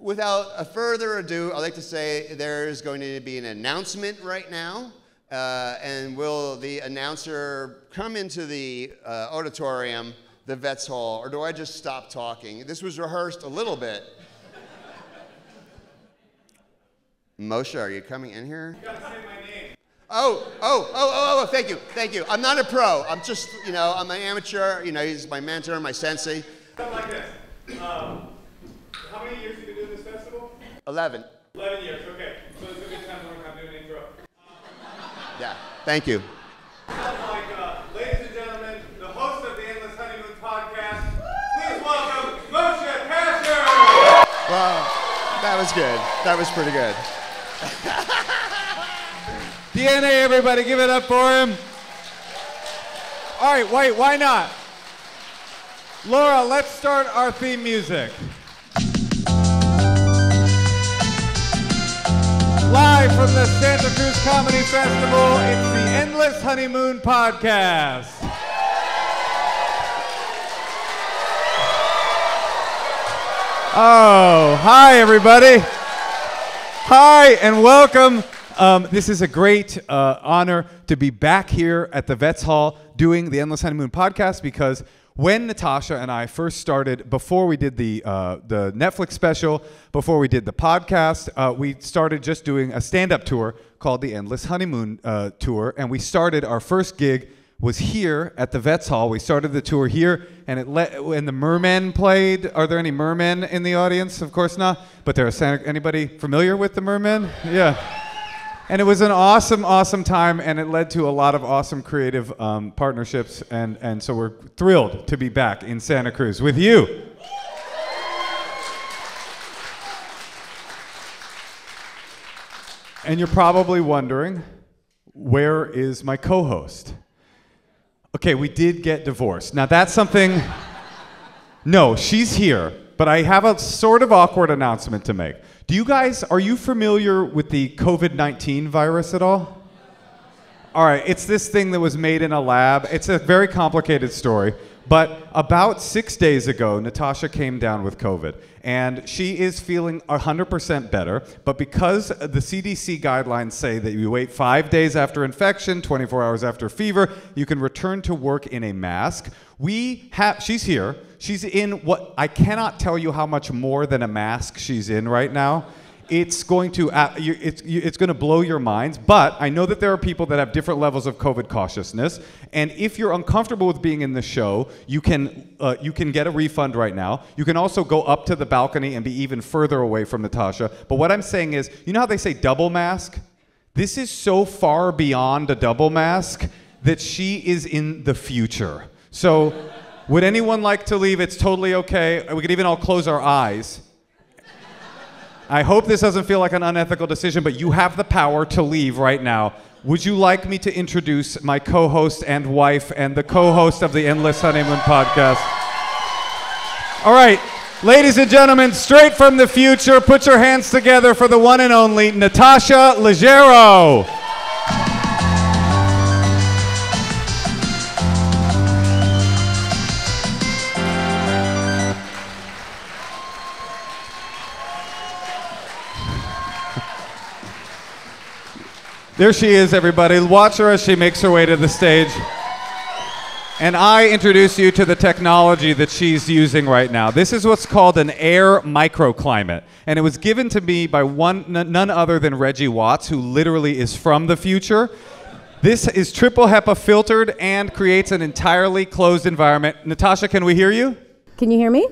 without a further ado, I'd like to say there's going to be an announcement right now. And will the announcer come into the auditorium, the Vets Hall, or do I just stop talking? This was rehearsed a little bit. Moshe, are you coming in here? You gotta say my name. Oh, thank you. I'm not a pro. I'm just, I'm an amateur. He's my mentor, my sensei. Something like this. How many years have you been doing this festival? 11. 11 years, okay. So it's a good time when I'm doing an intro. Yeah, thank you. Ladies and gentlemen, the host of the Endless Honeymoon podcast, please welcome Moshe Kasher! Wow, that was good. That was pretty good. DNA, everybody, give it up for him. All right, wait, why not? Laura, let's start our theme music. Live from the Santa Cruz Comedy Festival, it's the Endless Honeymoon Podcast. Oh, hi everybody. Hi and welcome. This is a great honor to be back here at the Vets Hall doing the Endless Honeymoon Podcast, because when Natasha and I first started, before we did the Netflix special, before we did the podcast, we started just doing a stand-up tour called the Endless Honeymoon Tour, and we started, our first gig was here at the Vets Hall. We started the tour here, and and the Mermen played. Are there any Mermen in the audience? Of course not, but there are anybody familiar with the Mermen? Yeah. And it was an awesome, awesome time, and it led to a lot of awesome creative partnerships, and so we're thrilled to be back in Santa Cruz with you. And you're probably wondering, where is my co-host? Okay, we did get divorced. Now that's something, no, she's here, but I have a sort of awkward announcement to make. Are you familiar with the COVID-19 virus at all? All right, it's this thing that was made in a lab. It's a very complicated story, but about 6 days ago, Natasha came down with COVID, and she is feeling 100% better, but because the CDC guidelines say that you wait 5 days after infection, 24 hours after fever, you can return to work in a mask. She's here. She's in what I cannot tell you how much more than a mask she's in right now. It's going to blow your minds, but I know that there are people that have different levels of COVID cautiousness, and if you're uncomfortable with being in the show, you can get a refund right now. You can also go up to the balcony and be even further away from Natasha. But what I'm saying is, you know how they say double mask? This is so far beyond a double mask that she is in the future. So, would anyone like to leave? It's totally okay. We could even all close our eyes. I hope this doesn't feel like an unethical decision, but you have the power to leave right now. Would you like me to introduce my co-host and wife and the co-host of the Endless Honeymoon Podcast? All right, ladies and gentlemen, straight from the future, put your hands together for the one and only Natasha Leggero. There she is, everybody. Watch her as she makes her way to the stage. And I introduce you to the technology that she's using right now. This is what's called an air microclimate. And it was given to me by none other than Reggie Watts, who literally is from the future. This is triple HEPA filtered and creates an entirely closed environment. Natasha, can we hear you? Can you hear me?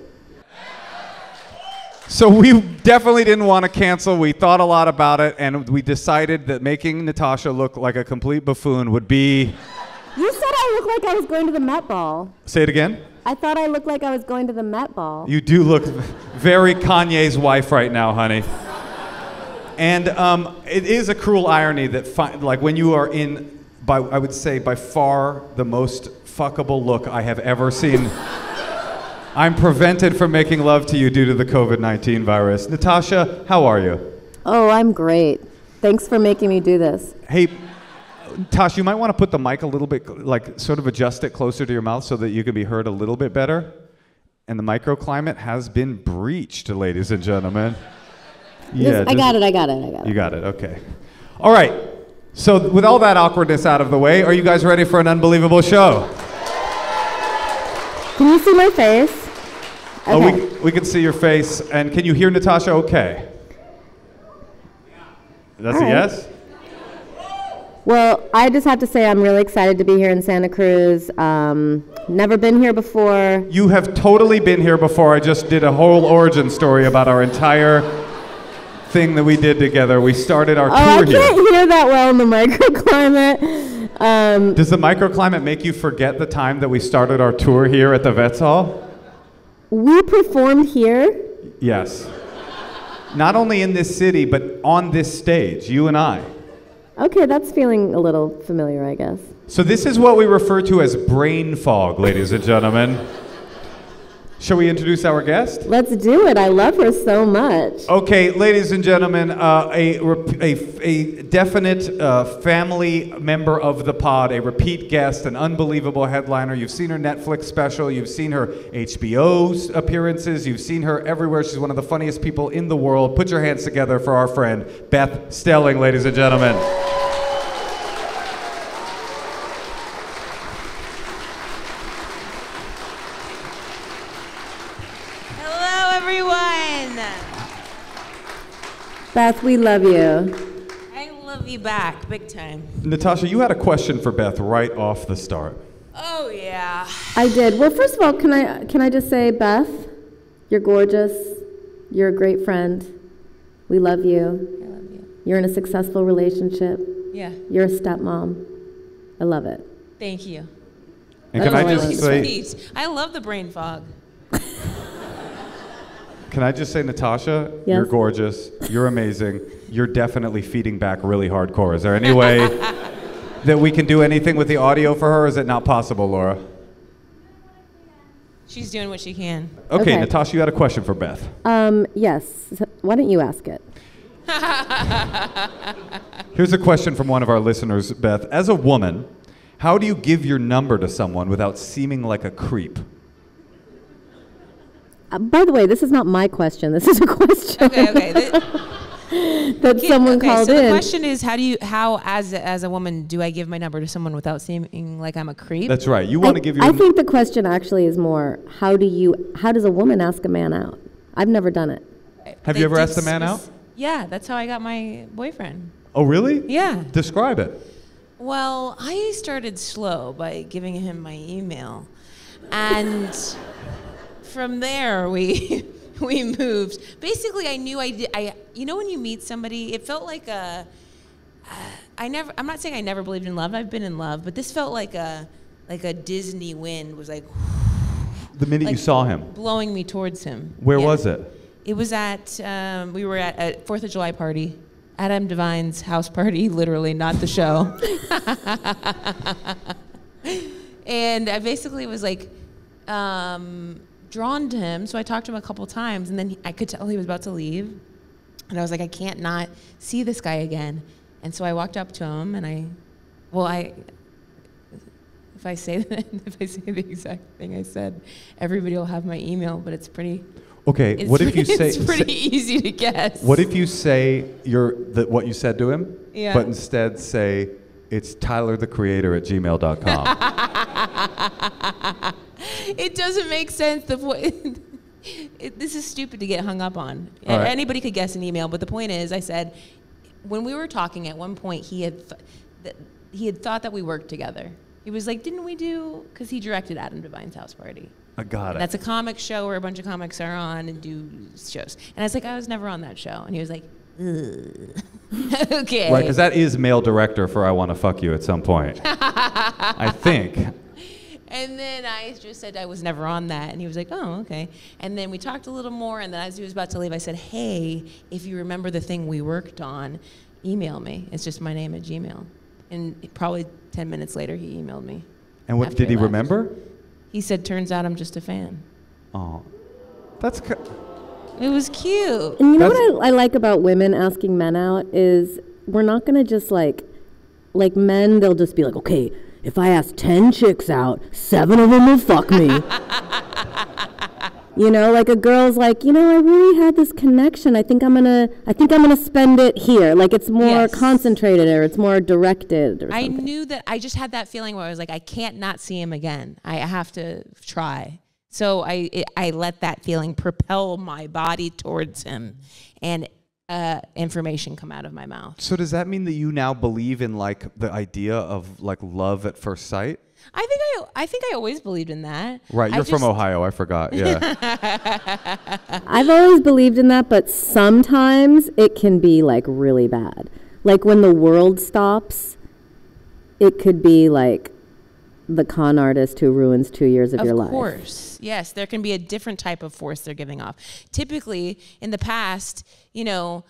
So we definitely didn't want to cancel. We thought a lot about it, and we decided that making Natasha look like a complete buffoon would be... You said I looked like I was going to the Met Ball. Say it again? I thought I looked like I was going to the Met Ball. You do look very Kanye's wife right now, honey. And it is a cruel irony that like when you are in, I would say, by far the most fuckable look I have ever seen, I'm prevented from making love to you due to the COVID-19 virus. Natasha, how are you? Oh, I'm great. Thanks for making me do this. Hey, Tosh, you might want to put the mic a little bit, like sort of adjust it closer to your mouth so that you can be heard a little bit better. And the microclimate has been breached, ladies and gentlemen. Yeah, I got it. You got it, okay. All right, so with all that awkwardness out of the way, are you guys ready for an unbelievable show? Can you see my face? Okay. Oh, we can see your face, and can you hear Natasha okay? That's All a right. yes? Well, I just have to say I'm really excited to be here in Santa Cruz. Never been here before. You have totally been here before. I just did a whole origin story about our entire thing that we did together. We started our tour here. I can't hear that well in the microclimate. Does the microclimate make you forget the time that we started our tour here at the Vets Hall? We performed here. Yes. Not only in this city, but on this stage, you and I. Okay, that's feeling a little familiar, I guess. So this is what we refer to as brain fog, ladies and gentlemen. Shall we introduce our guest? Let's do it. I love her so much. Okay, ladies and gentlemen, a definite family member of the pod, a repeat guest, an unbelievable headliner. You've seen her Netflix special, you've seen her HBO appearances, you've seen her everywhere. She's one of the funniest people in the world. Put your hands together for our friend, Beth Stelling, ladies and gentlemen. Beth, we love you. I love you back, big time. Natasha, you had a question for Beth right off the start. Oh, yeah. I did. Well, first of all, can I just say, Beth, you're gorgeous. You're a great friend. We love you. I love you. You're in a successful relationship. Yeah. You're a stepmom. I love it. Thank you. And can I just say, Sweet. I love the brain fog. can I just say, Natasha, Yes. you're gorgeous, you're amazing, you're definitely feeding back really hardcore. Is there any way that we can do anything with the audio for her, or is it not possible, Laura? She's doing what she can. Okay, Okay. Natasha, you had a question for Beth. Yes. Why don't you ask it? Here's a question from one of our listeners, Beth. As a woman, how do you give your number to someone without seeming like a creep? By the way, this is not my question. This is a question Okay. that someone called so in. the question is, how as a woman do I give my number to someone without seeming like I'm a creep? That's right. You want to give your I think the question actually is more, how does a woman ask a man out? I've never done it. Have you ever asked a man out? Yeah, that's how I got my boyfriend. Oh, really? Yeah. Describe it. Well, I started slow by giving him my email, and from there we moved. Basically, I knew you know when you meet somebody, it felt like I'm not saying I never believed in love. I've been in love, but this felt like a Disney wind was like The minute you saw him. blowing me towards him. Where Yeah. was it? It was we were at a 4th of July party. Adam Devine's house party, literally, not the show. And I basically was like drawn to him, so I talked to him a couple times, and then I could tell he was about to leave. And I was like, I can't not see this guy again. And so I walked up to him, and if I say the exact thing I said, everybody will have my email, but it's pretty. Okay, what if you say... It's pretty easy to guess. What if you say what you said to him, Yeah. but instead say, it's tylerthecreator@gmail.com. It doesn't make sense. This is stupid to get hung up on. All right. Anybody could guess an email, but the point is, I said, when we were talking at one point, he had thought that we worked together. He was like, didn't we do, because he directed Adam Devine's house party. I got it. That's a comic show where a bunch of comics are on and do shows. And I was like, I was never on that show. And he was like, ugh. Okay. Right, because that is male director for I Want to Fuck You at some point. I think. And then I just said I was never on that. And he was like, oh, okay. And then we talked a little more. And then as he was about to leave, I said, hey, if you remember the thing we worked on, email me. It's just my name at Gmail. And probably 10 minutes later, he emailed me. And what after did he left. remember? He said, turns out I'm just a fan. Oh, that's... It was cute. And you know That's- what I like about women asking men out is we're not going to just like men, they'll just be like, okay, if I ask 10 chicks out, 7 of them will fuck me. You know, like a girl's like, you know, I really had this connection. I think I'm gonna spend it here. Like it's more concentrated or it's more directed. Or I something. knew that. I just had that feeling where I was like, I can't not see him again. I have to try. So I let that feeling propel my body towards him, and information come out of my mouth. So does that mean that you now believe in like the idea of like love at first sight? I think I always believed in that. Right, you're from Ohio, I forgot. Yeah. I've always believed in that, but sometimes it can be like really bad. Like when the world stops, it could be like the con artist who ruins 2 years of your life. Of course. Yes, there can be a different type of force they're giving off. Typically, in the past, you know,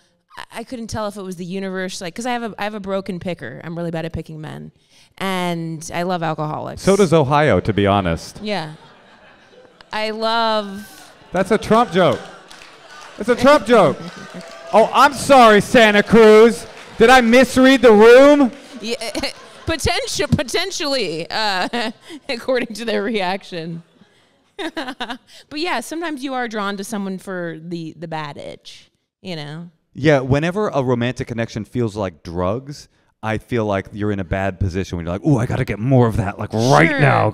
I couldn't tell if it was the universe, like, because I have a broken picker. I'm really bad at picking men, and I love alcoholics. So does Ohio, to be honest. Yeah, I love. That's a Trump joke. It's a Trump joke. Oh, I'm sorry, Santa Cruz. Did I misread the room? Yeah, potentially, according to their reaction. But yeah, sometimes you are drawn to someone for the bad itch, you know. Yeah, whenever a romantic connection feels like drugs, I feel like you're in a bad position when you're like, ooh, I got to get more of that, like right now.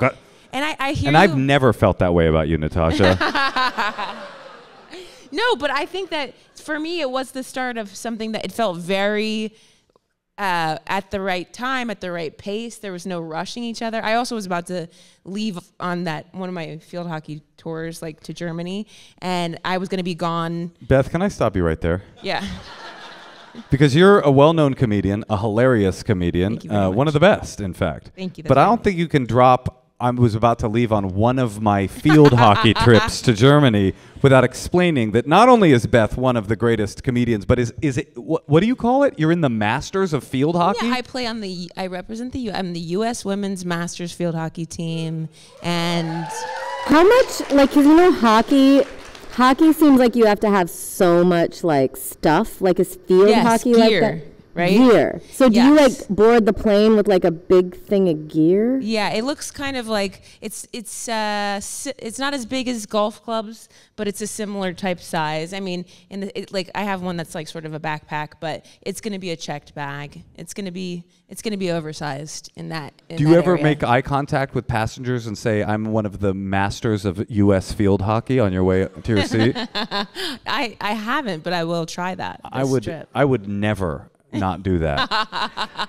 And I hear and I've never felt that way about you, Natasha. No, but I think that for me, it was the start of something that it felt very at the right time, at the right pace. There was no rushing each other. I also was about to leave on one of my field hockey tours, like to Germany, and I was going to be gone. Beth, can I stop you right there? Yeah. Because you're a well-known comedian, a hilarious comedian, one of the best, in fact. Thank you. But I don't think you can drop, I was about to leave on one of my field hockey trips to Germany without explaining that not only is Beth one of the greatest comedians, but is it, what do you call it? You're in the Masters of Field Hockey? Yeah, I represent I'm the U.S. Women's Masters Field Hockey team, and... How much, like, 'cause you know hockey seems like you have to have so much, like, stuff, like is field hockey gear, like that? Right? Gear. So do you, like, board the plane with, like, a big thing of gear? Yeah, it looks kind of like, it's not as big as golf clubs, but it's a similar type size. I mean, like, I have one that's, like, sort of a backpack, but it's going to be a checked bag. It's going to be oversized in that Do you ever area. make eye contact with passengers and say, I'm one of the masters of U.S. field hockey on your way to your seat? I haven't, but I will try that trip. I would never not do that.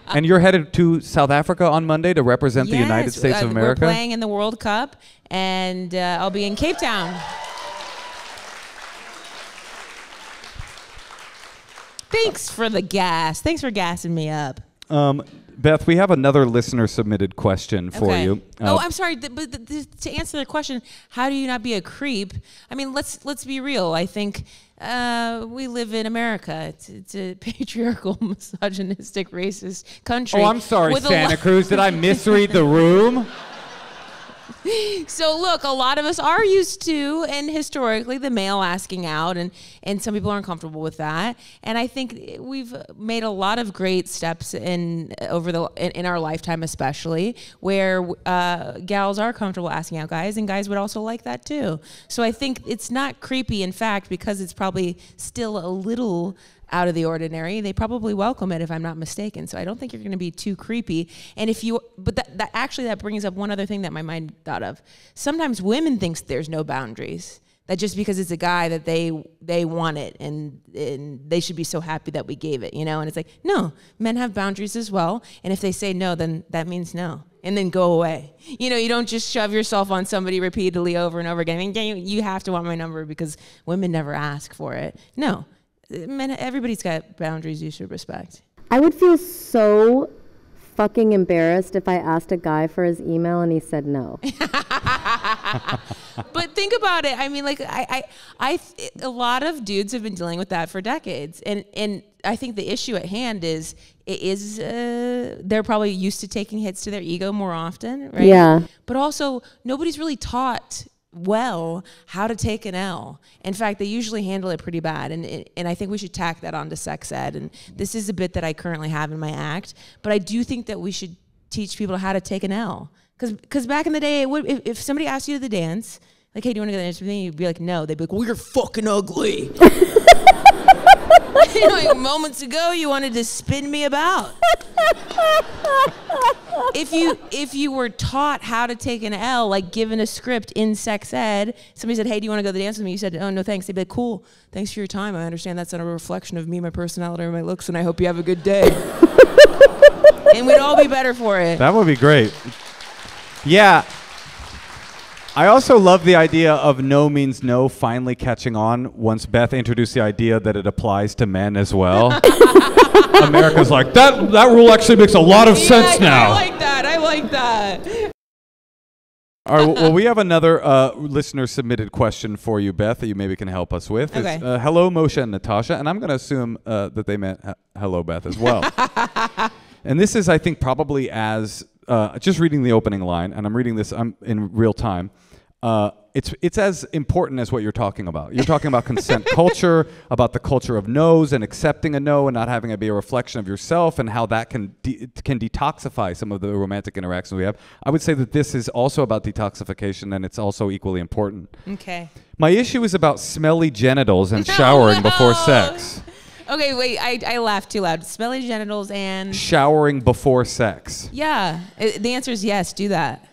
And you're headed to South Africa on Monday to represent the United States of America? We're playing in the World Cup, and I'll be in Cape Town. Thanks for the gas. Thanks for gassing me up. Beth, we have another listener-submitted question for you. I'm sorry, but to answer the question, how do you not be a creep? I mean, let's be real. I think we live in America. It's a patriarchal, misogynistic, racist country. Oh, I'm sorry, Santa Cruz. Did I misread the room? So look, a lot of us are used to, and historically, the male asking out, and some people aren't comfortable with that. And I think we've made a lot of great steps in our lifetime, especially where gals are comfortable asking out guys, and guys would also like that too. So I think it's not creepy. In fact, because it's probably still a little out of the ordinary, they probably welcome it, if I'm not mistaken. So I don't think you're going to be too creepy. And but that brings up one other thing that my mind thought of. Sometimes women think there's no boundaries, that just because it's a guy that they want it, and they should be so happy that we gave it, you know? And it's like, no, men have boundaries as well. And if they say no, then that means no. And then go away. You know, you don't just shove yourself on somebody repeatedly over and over again. I mean, you have to want my number because women never ask for it. No. Men, everybody's got boundaries you should respect. I would feel so fucking embarrassed if I asked a guy for his email and he said no. But think about it. I mean, like, a lot of dudes have been dealing with that for decades, and I think the issue at hand is they're probably used to taking hits to their ego more often, right? Yeah. But also, nobody's really taught well how to take an L. In fact, they usually handle it pretty bad, and I think we should tack that onto sex ed. And this is a bit that I currently have in my act, but I do think that we should teach people how to take an L, because back in the day, if somebody asked you to the dance Like, hey, do you want to go to the dance with me? You'd be like, no. They'd be like, well, you're fucking ugly. Like, moments ago, you wanted to spin me about. If you were taught how to take an L, like given a script in sex ed, somebody said, hey, do you want to go to the dance with me? You said, oh, no, thanks. They'd be like, cool. Thanks for your time. I understand that's not a reflection of me, my personality, or my looks, and I hope you have a good day. And we'd all be better for it. That would be great. Yeah. I also love the idea of no means no finally catching on once Beth introduced the idea that it applies to men as well. America's like, that rule actually makes a lot of sense now. I like that. All right, well, we have another listener-submitted question for you, Beth, that you maybe can help us with. Okay. It's, hello, Moshe and Natasha, and I'm going to assume that they meant hello, Beth, as well. And this is, I think, probably as, just reading the opening line, and I'm reading this in real time, it's as important as what you're talking about. You're talking about consent culture, about the culture of no's and accepting a no and not having it be a reflection of yourself and how that can detoxify some of the romantic interactions we have. I would say that this is also about detoxification, and it's also equally important. Okay. My issue is about smelly genitals and showering before sex. Okay, wait, I laughed too loud. Smelly genitals and... Showering before sex. Yeah, the answer is yes, do that.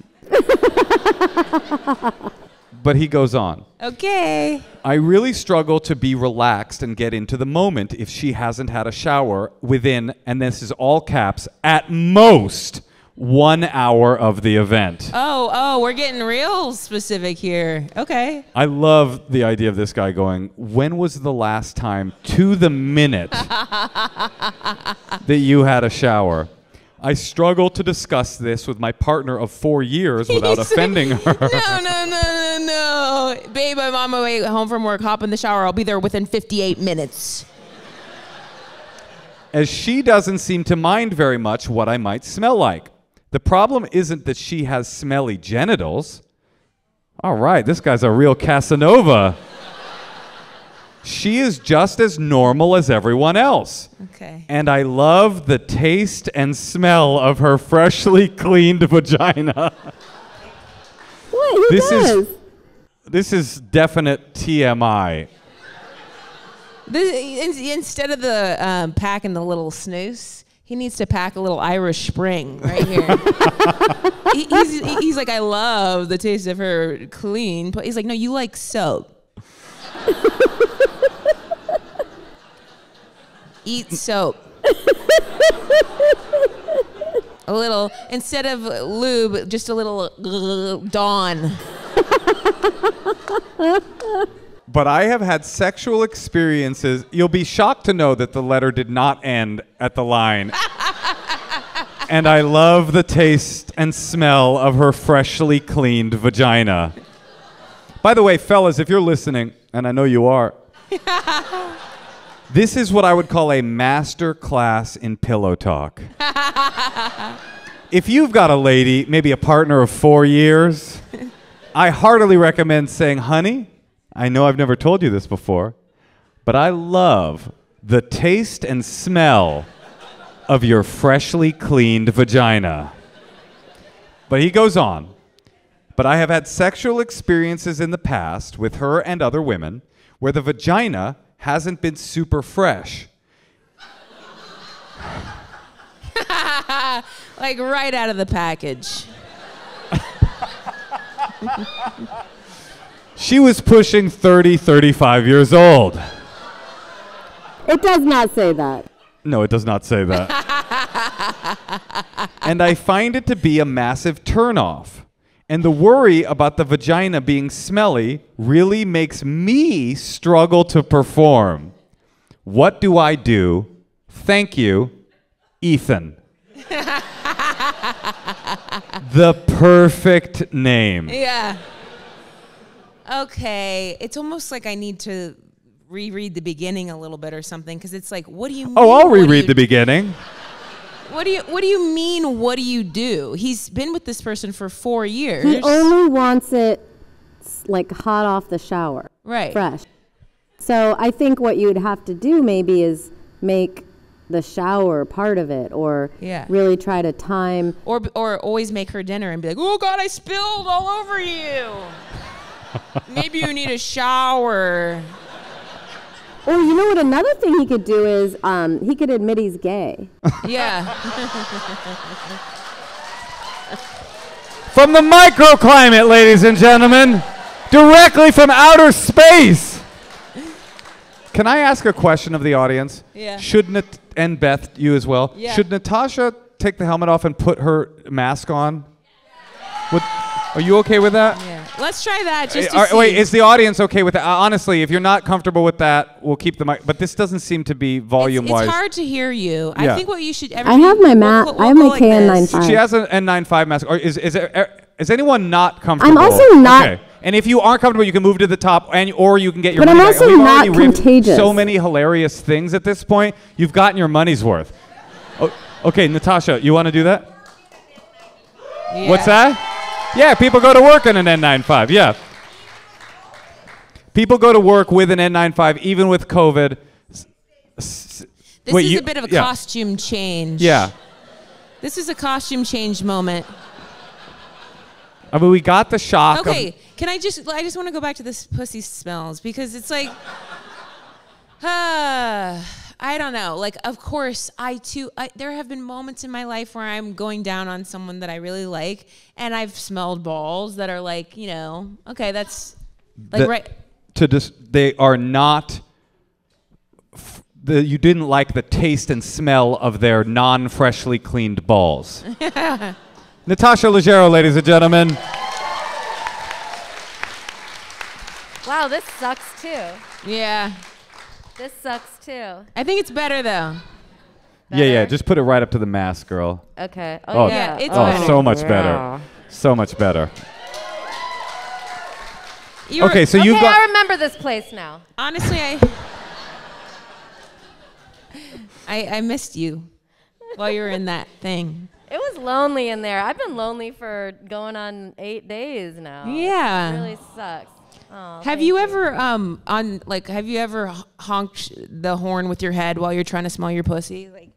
But he goes on. Okay. I really struggle to be relaxed and get into the moment if she hasn't had a shower within, and this is all caps, at most 1 hour of the event. Oh, we're getting real specific here. Okay. I love the idea of this guy going, when was the last time to the minute that you had a shower? I struggle to discuss this with my partner of 4 years without offending her. No. Babe, I'm on my way home from work. Hop in the shower. I'll be there within 58 minutes. As she doesn't seem to mind very much what I might smell like. The problem isn't that she has smelly genitals. All right, this guy's a real Casanova. She is just as normal as everyone else. Okay. And I love the taste and smell of her freshly cleaned vagina. What? He does. This is definite TMI. Instead of the packing the little snooze, he needs to pack a little Irish Spring right here. he's like, I love the taste of her clean. But he's like, no, you like soap. Eat soap. A little, instead of lube, just a little Dawn. But I have had sexual experiences. You'll be shocked to know that the letter did not end at the line. And I love the taste and smell of her freshly cleaned vagina. By the way, fellas, if you're listening, and I know you are, this is what I would call a master class in pillow talk. If you've got a lady, maybe a partner of 4 years, I heartily recommend saying, honey, I know I've never told you this before, but I love the taste and smell of your freshly cleaned vagina. But he goes on. But I have had sexual experiences in the past with her and other women where the vagina hasn't been super fresh. Like right out of the package. She was pushing 30, 35 years old. It does not say that. No, it does not say that. And I find it to be a massive turnoff. And the worry about the vagina being smelly really makes me struggle to perform. What do I do? Thank you, Ethan. The perfect name. Yeah. Okay. It's almost like I need to reread the beginning a little bit or something, because it's like, what do you mean? Oh, I'll reread the beginning. What do you mean, what do you do? He's been with this person for 4 years. He only wants it like hot off the shower. Right. Fresh. So I think what you would have to do maybe is make the shower part of it, or really try to time. Or always make her dinner and be like, oh God, I spilled all over you. Maybe you need a shower. Or you know what? Another thing he could do is he could admit he's gay. Yeah. From the microclimate, ladies and gentlemen, directly from outer space. Can I ask a question of the audience? Yeah. And Beth, you as well. Yeah. Should Natasha take the helmet off and put her mask on? Are you okay with that? Yeah. Let's try that just to see. Wait, is the audience okay with that? Honestly, if you're not comfortable with that, we'll keep the mic. But this doesn't seem to be volume-wise. It's hard to hear you. Yeah. I think what you should. I have my mask. I have my KN95. She has an N95 mask. Or is anyone not comfortable? I'm also not. Okay. And if you aren't comfortable, you can move to the top, or you can get your. But I'm money back. also We've not already contagious. So many hilarious things at this point. You've gotten your money's worth. Okay, Natasha, you want to do that? Yeah. What's that? Yeah, people go to work on an N95. Yeah. People go to work with an N95, even with COVID. This is a bit of a costume change. Yeah. This is a costume change moment. I mean, we got the shock. Okay, I just want to go back to this pussy smells because it's like, I don't know. Like, of course, there have been moments in my life where I'm going down on someone that I really like, and I've smelled balls that are like, okay, that's like right. They are not. You didn't like the taste and smell of their non-freshly cleaned balls. Natasha Leggero, ladies and gentlemen. Wow, this sucks too. Yeah. This sucks too. I think it's better though. Yeah. Just put it right up to the mask, girl. Okay. Oh, yeah. It's better. So much better. So much better. Okay, so you've got. I remember this place now. Honestly, I missed you while you were in that thing. It was lonely in there. I've been lonely for going on 8 days now. Yeah. It really sucks. Oh, have you ever have you ever honked the horn with your head while you're trying to smell your pussy? Like,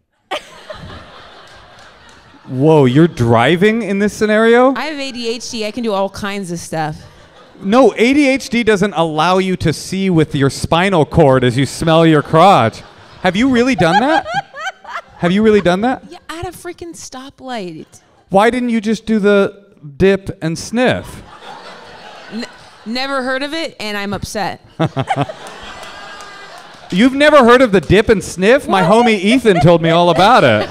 Whoa, you're driving in this scenario? I have ADHD. I can do all kinds of stuff. No, ADHD doesn't allow you to see with your spinal cord as you smell your crotch. Have you really done that? Have you really done that? Yeah, at a freaking stoplight. Why didn't you just do the dip and sniff? Never heard of it, and I'm upset. You've never heard of the dip and sniff? My homie Ethan told me all about it.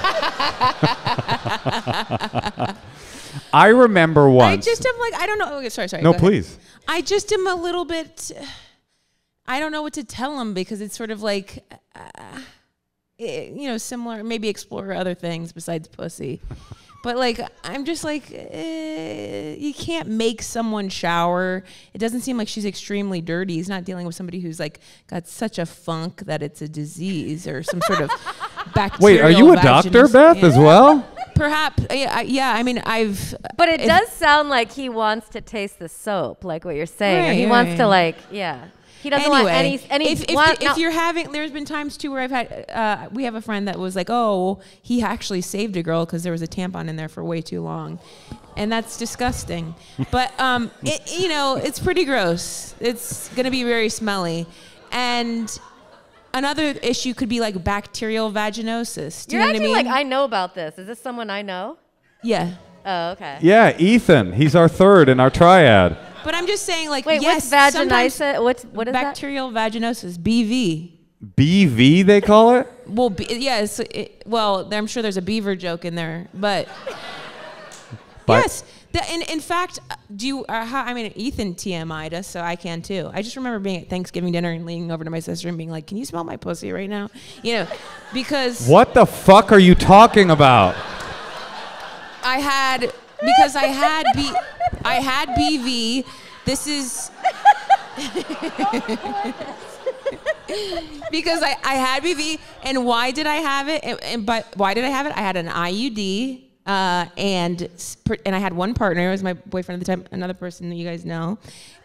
I remember once. I just am like, I don't know. Okay, sorry. No, please. I just am a little bit, I don't know what to tell him because it's sort of like, similar, maybe explore other things besides pussy. But like, I'm just like, you can't make someone shower. It doesn't seem like she's extremely dirty. He's not dealing with somebody who's like got such a funk that it's a disease or some sort of bacterial. Wait, are you a doctor, Beth, as well? Perhaps, yeah. I mean, But it does sound like he wants to taste the soap, like what you're saying. Right, he wants to He doesn't want any. If you're having, there's been times too where I've had. We have a friend that was like, oh, he actually saved a girl because there was a tampon in there for way too long, and that's disgusting. But it's pretty gross. It's gonna be very smelly, and another issue could be like bacterial vaginosis. Do you know what I mean? Like I know about this. Is this someone I know? Yeah. Oh, okay. Yeah, Ethan. He's our third in our triad. But I'm just saying, like, wait, yes, what's vaginitis? What is bacterial vaginosis? BV. BV, they call it? Well, yes. I'm sure there's a beaver joke in there, but yes. In fact, Ethan TMI'd us, so I can too. I just remember being at Thanksgiving dinner and leaning over to my sister and being like, "Can you smell my pussy right now?" Because what the fuck are you talking about? I had BV. This is because I had BV, and why did I have it? Why did I have it? I had an IUD, and I had one partner. It was my boyfriend at the time, another person that you guys know,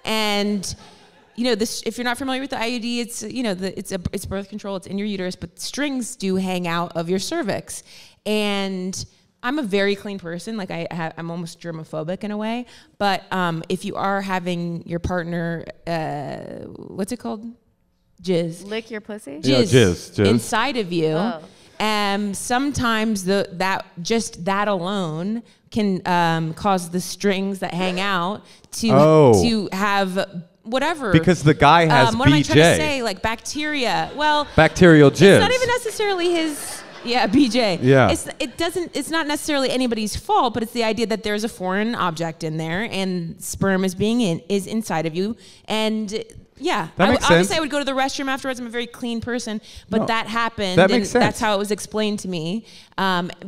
and. If you're not familiar with the IUD, it's birth control. It's in your uterus, but strings do hang out of your cervix, and I'm a very clean person. Like I'm almost germophobic in a way. But if you are having your partner, what's it called? Jizz. Lick your pussy? Jizz. Jizz. Inside of you. Oh. Sometimes that alone can cause the strings that hang out to have whatever. Because the guy has what am I BJ. trying to say? Like bacteria. Well, Bacterial jizz. it's not even necessarily his. Yeah, BJ. Yeah. It's not necessarily anybody's fault, but it's the idea that there's a foreign object in there, and sperm is inside of you, and. Yeah, That makes obviously sense. I would go to the restroom afterwards. I'm a very clean person, but No, that happened. that makes and sense. That's how it was explained to me,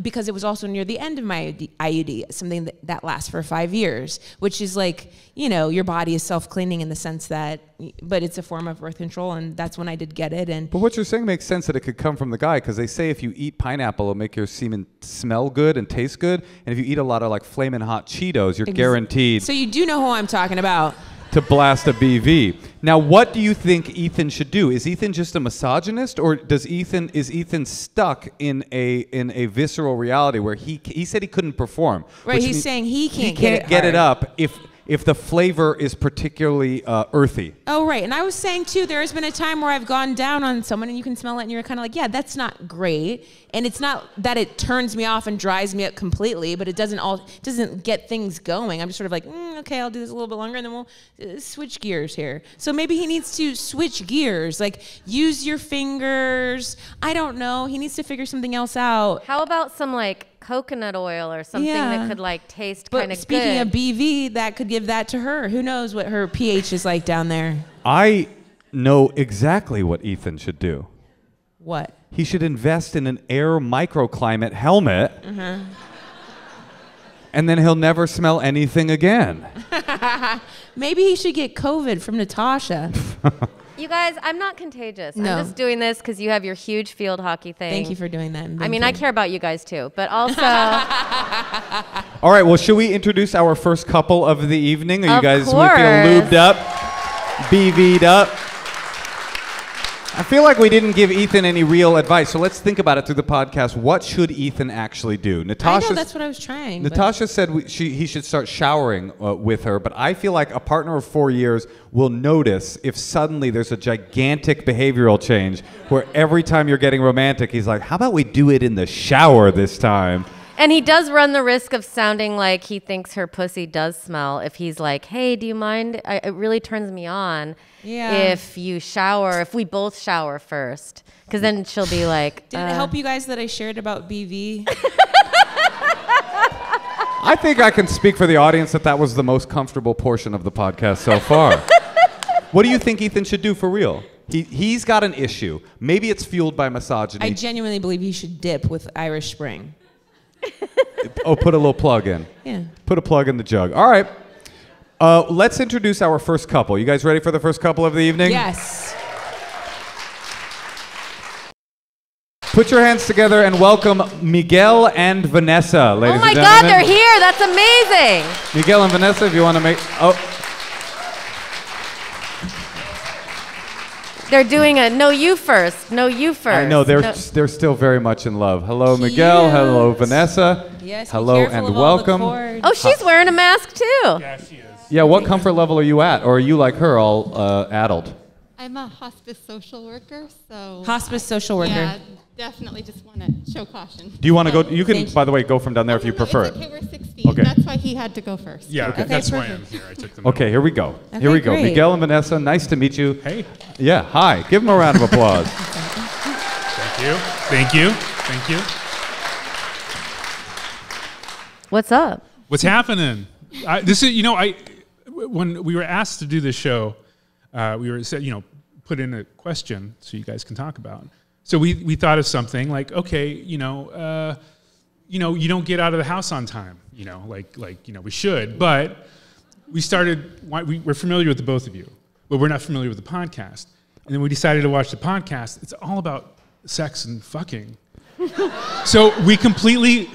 because it was also near the end of my IUD, something that lasts for 5 years, which is like, your body is self-cleaning in the sense that, but it's a form of birth control, and that's when I did get it. And But what you're saying makes sense that it could come from the guy, because they say if you eat pineapple, it'll make your semen smell good and taste good, and if you eat a lot of like flaming hot Cheetos, you're guaranteed so you do know who I'm talking about. to blast a BV. Now, what do you think Ethan should do? Is Ethan just a misogynist, or is Ethan stuck in a visceral reality where he said he couldn't perform? Right, he's saying he can't get it hard. up if the flavor is particularly earthy. Oh, right. And I was saying, too, there has been a time where I've gone down on someone and you can smell it and you're kind of like, yeah, that's not great. And it's not that it turns me off and dries me up completely, but it doesn't get things going. I'm just sort of like, okay, I'll do this a little bit longer and then we'll switch gears here. So maybe he needs to switch gears, like use your fingers. I don't know. He needs to figure something else out. How about some like coconut oil or something that could like taste kind of good? But speaking of BV, that could give that to her. Who knows what her pH is like down there? I know exactly what Ethan should do. What? He should invest in an air microclimate helmet, and then he'll never smell anything again. Maybe he should get COVID from Natasha. You guys, I'm not contagious. No. I'm just doing this because you have your huge field hockey thing. Thank you for doing that. I mean, I care about you guys too, but also. All right, well, should we introduce our first couple of the evening? Are you Of guys we feel course. lubed up, BV'd up? I feel like we didn't give Ethan any real advice, so let's think about it through the podcast. What should Ethan actually do? I Natasha. know, that's what I was trying. but- Natasha said he should start showering with her, but I feel like a partner of 4 years will notice if suddenly there's a gigantic behavioral change where every time you're getting romantic, he's like, how about we do it in the shower this time? And he does run the risk of sounding like he thinks her pussy does smell if he's like, hey, do you mind? It really turns me on if we both shower first. Because then she'll be like, Did it help you guys that I shared about BV? I think I can speak for the audience that was the most comfortable portion of the podcast so far. What do you think Ethan should do for real? He's got an issue. Maybe it's fueled by misogyny. I genuinely believe he should dip with Irish Spring. Oh, put a little plug in. Yeah. Put a plug in the jug. All right. Let's introduce our first couple. You guys ready for the first couple of the evening? Yes. Put your hands together and welcome Miguel and Vanessa, ladies oh my and God, gentlemen. they're here. That's amazing. Miguel and Vanessa, if you want to make... Oh, They're doing a no you first. No you first. I know, they're No- still very much in love. Hello, Miguel. Hello, Cute. Vanessa. Yes. Hello be careful and of all the welcome. cords. Oh, she's wearing a mask too. Yeah, she is. Yeah, what comfort level are you at? Or are you like her, all addled? I'm a hospice social worker, so Hospice social worker. yeah, definitely just want to show caution. Do you want to go? You can, Thank you. by the way, go from down there if you prefer It's it. okay, we're 16. Okay. That's why he had to go first. Yeah, Okay, that's why perfect. I'm here. I took them. Okay, here we go. Okay, Here we go. great. Miguel and Vanessa, nice to meet you. Hey, Yeah, hi. Give them a round of applause. thank you. Thank you. Thank you. What's up? What's happening? When we were asked to do this show, we were said, put in a question so you guys can talk about. So we thought of something like, okay, you don't get out of the house on time, we should, but we're familiar with the both of you, but we're not familiar with the podcast. And then we decided to watch the podcast. It's all about sex and fucking. So we completely,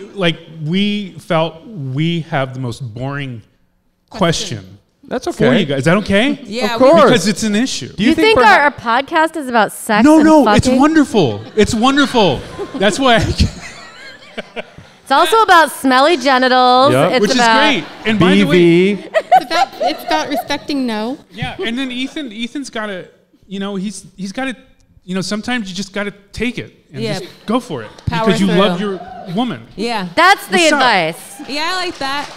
we felt we have the most boring question That's for you okay. guys. Is that okay? Yeah, Of course. Because it's an issue. Do You think perha- our podcast is about sex No, and no, it's fucking? wonderful. It's wonderful. That's why. It's also about smelly genitals. Yep. It's Which about, is great. And by the way, BV. It's about respecting no. yeah, and then Ethan's got to, he's got to, sometimes you just got to take it and Yeah. just go for it Power because you through. love your woman. Yeah. That's the What's up? advice. Yeah, I like that.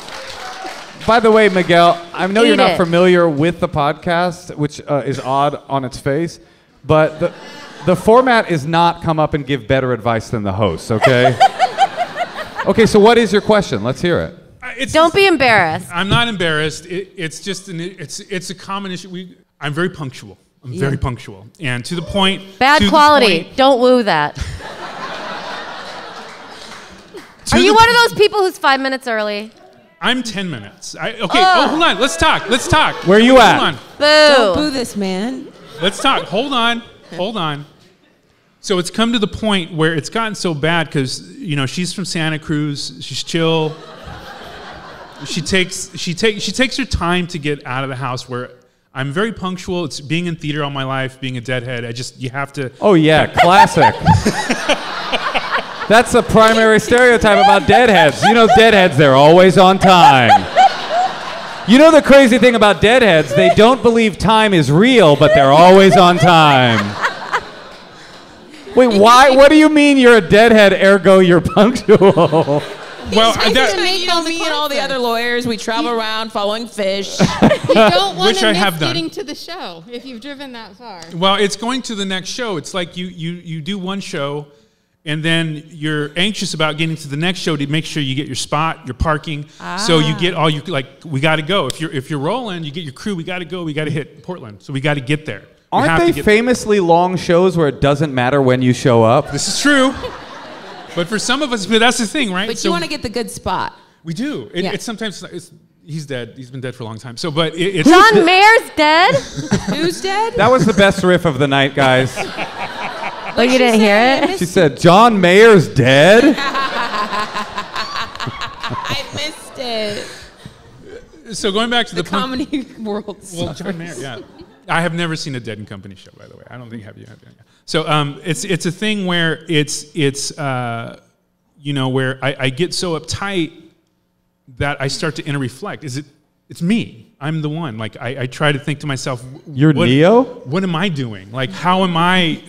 By the way, Miguel, I know you're Eat not it. familiar with the podcast, which is odd on its face, but the format is not come up and give better advice than the host, okay? Okay, so what is your question? Let's hear it. Don't be embarrassed. I'm not embarrassed. It's just it's a common issue. I'm very punctual. I'm very punctual, and to the point. Bad to the quality. point- Don't woo that. to Are you the- one of those people who's 5 minutes early? I'm 10 minutes. Hold on. Let's talk. Where you at? Hold on. Don't Boo. boo this man. Let's talk. Hold on. So it's come to the point where it's gotten so bad because she's from Santa Cruz. She's chill. She takes her time to get out of the house. Where I'm very punctual. It's being in theater all my life, being a deadhead. You have to. Oh, yeah, classic. That's a primary stereotype about deadheads. Deadheads, they're always on time. The crazy thing about deadheads, they don't believe time is real, but they're always on time. Wait, why? What do you mean you're a deadhead, ergo you're punctual? Well, Me and all the other lawyers, we travel around following fish. You don't want Which to I miss have done. getting to the show if you've driven that far. Well, it's going to the next show. It's like you do one show, and then you're anxious about getting to the next show to make sure you get your spot, your parking. So you get all we got to go. If you're rolling, you get your crew. We got to go. We got to hit Portland. So we got to get there. We have Aren't to they get famously long shows where it doesn't matter when you show up? This is true. But for some of us, that's the thing, right? But you want to get the good spot. We do. Yeah. It's sometimes he's dead. He's been dead for a long time. So, but it's John Mayer's dead? Who's dead? That was the best riff of the night, guys. Oh, you didn't hear it? She said, John Mayer's dead? I missed it. So going back to the comedy world. Well, John Mayer, yeah. I have never seen a Dead and Company show, by the way. I don't think have you. So it's a thing where where I get so uptight that I start to inner reflect. It's me. I'm the one. Like I try to think to myself, You're Neo? What am I doing? Like how am I?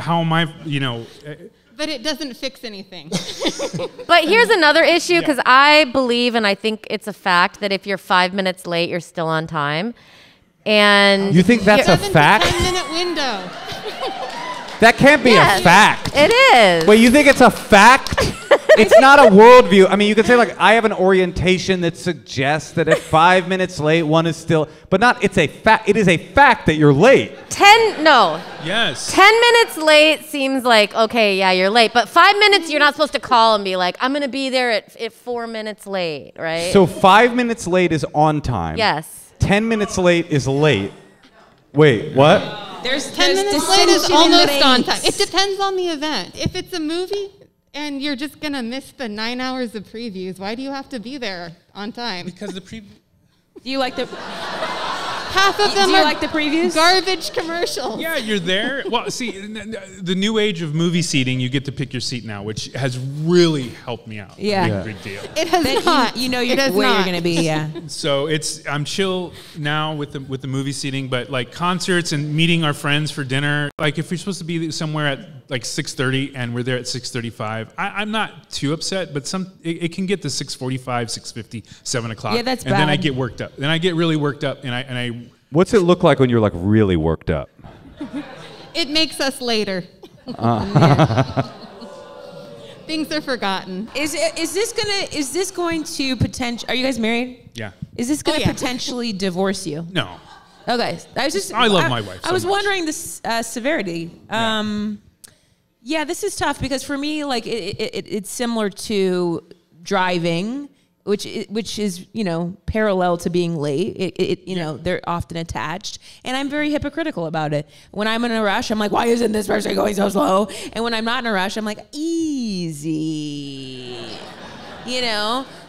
But it doesn't fix anything. But here's another issue, because I believe, and I think it's a fact, that if you're 5 minutes late, you're still on time. And You think that's a 7 to fact? 10-minute window. That can't be Yes, a fact. it is. Wait, you think it's a fact? It's not a worldview. I mean, you could say, like, I have an orientation that suggests that at 5 minutes late, one is still, but not, it's a fact. It is a fact that you're late. 10 Yes. minutes late seems like, okay, yeah, you're late. But 5 minutes, you're not supposed to call and be like, I'm going to be there at 4 minutes late, right? So 5 minutes late is on time. Yes. 10 minutes late is late. Wait, what? There's 10 minutes late dissension is in almost the on ranks. time. It depends on the event. If it's a movie and you're just going to miss the 9 hours of previews, why do you have to be there on time? Because the Do you like the? Half of them Do you are like the previews? garbage commercials. Yeah, you're there. Well, see, the new age of movie seating, you get to pick your seat now, which has really helped me out. Yeah. Big deal. It has That not. you know It has where you're not. going to be. Yeah. So I'm chill now with the movie seating, but like concerts and meeting our friends for dinner, like if we're supposed to be somewhere at like 6:30 and we're there at 6:35, I'm not too upset, but it can get to 6:45, 6:50, 7 o'clock. Yeah, that's And then I bad. get worked up. Then I get really worked up, and I What's it look like when you're like really worked up? It makes us later. Yeah. Things are forgotten. Is this going to potential? Are you guys married? yeah. Is this going to Oh, yeah. potentially divorce you? No. Okay, I love my wife I so was much. wondering this severity. Yeah, this is tough because for me, like it's similar to driving, which is parallel to being late. They're often attached, and I'm very hypocritical about it. When I'm in a rush, I'm like, why isn't this person going so slow? And when I'm not in a rush, I'm like, easy.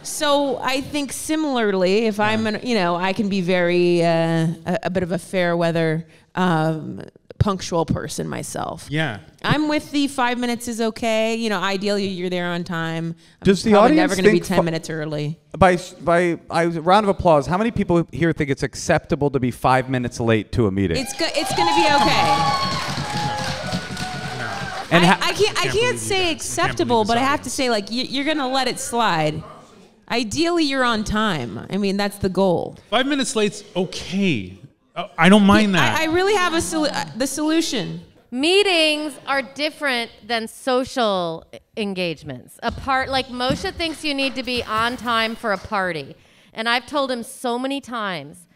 So I think similarly, if I'm, I can be very a bit of a fair weather punctual person myself. Yeah. I'm with the 5 minutes is okay. You know, ideally you're there on time. Does the probably audience never going to be think 10 minutes early. By round of applause, how many people here think it's acceptable to be 5 minutes late to a meeting? It's going to be okay. And I can't say acceptable, but I have to say, like, you're going to let it slide. Ideally, you're on time. I mean, that's the goal. 5 minutes late's okay. I don't mind that. I really have the solution. Meetings are different than social engagements. Like Moshe thinks you need to be on time for a party. And I've told him so many times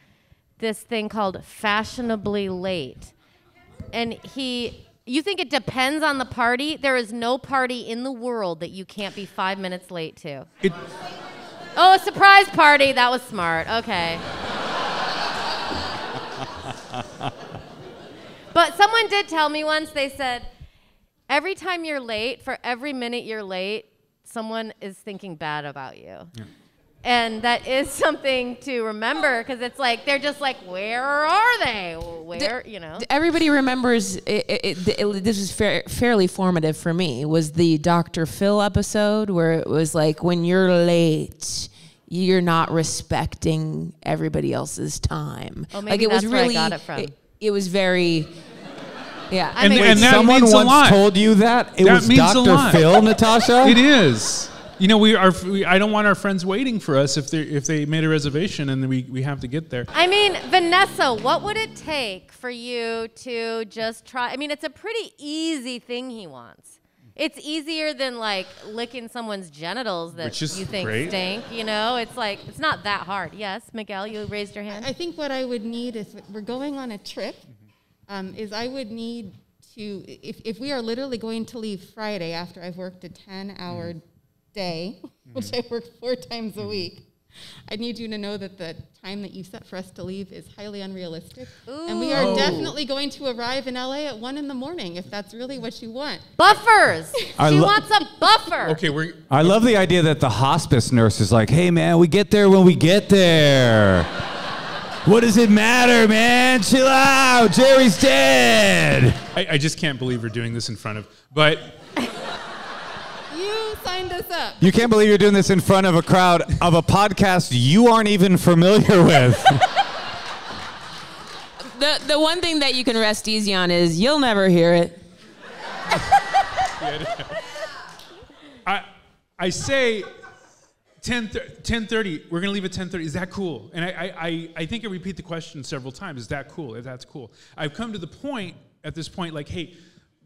this thing called fashionably late. And you think it depends on the party? There is no party in the world that you can't be 5 minutes late to. Oh, a surprise party. That was smart. Okay. But someone did tell me once, they said, every time you're late, for every minute you're late, someone is thinking bad about you. Yeah. And that is something to remember, because it's like, they're just like, where are they? Where, you know? Everybody remembers, this is fairly formative for me, was the Dr. Phil episode where it was like, when you're late, you're not respecting everybody else's time. Oh, maybe like, it that's was where really, I got it from. It was very, yeah. And that someone means a once lot. told you that? It That was means a Dr. lot. Phil, Natasha? It is. You know, I don't want our friends waiting for us if they made a reservation and we have to get there. I mean, Vanessa, what would it take for you to just try? I mean, it's a pretty easy thing he wants. It's easier than like licking someone's genitals that you think stink. You know, it's like, it's not that hard. Yes, Miguel, you raised your hand. I think what I would need if we're going on a trip, is I would need to, if we are literally going to leave Friday after I've worked a 10-hour day, which I work 4 times a week, I need you to know that the time that you set for us to leave is highly unrealistic. Ooh. And we are definitely going to arrive in LA at 1 a.m, if that's really what you want. Buffers. She wants a buffer. Okay, I love the idea that the hospice nurse is like, hey, man, we get there when we get there. What does it matter, man? Chill out. Jerry's dead. I just can't believe we're doing this in front of, but... You signed us up. You can't believe you're doing this in front of a crowd of a podcast you aren't even familiar with. The one thing that you can rest easy on is you'll never hear it. I say 10:30. We're gonna leave at 10:30. Is that cool? And I think I repeat the question several times. Is that cool? If that's cool. I've come to the point at this point, like, hey,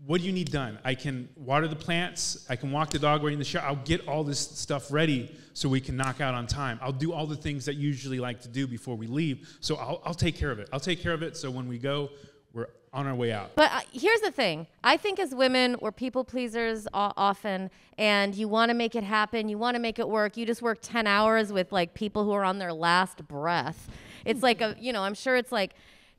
what do you need done? I can water the plants. I can walk the dog, in the shower. I'll get all this stuff ready so we can knock out on time. I'll do all the things that you usually like to do before we leave. So I'll take care of it. I'll take care of it so when we go, we're on our way out. But here's the thing. I think as women, we're people pleasers often, and you want to make it happen. You want to make it work. You just work 10 hours with like people who are on their last breath. It's like I'm sure it's like,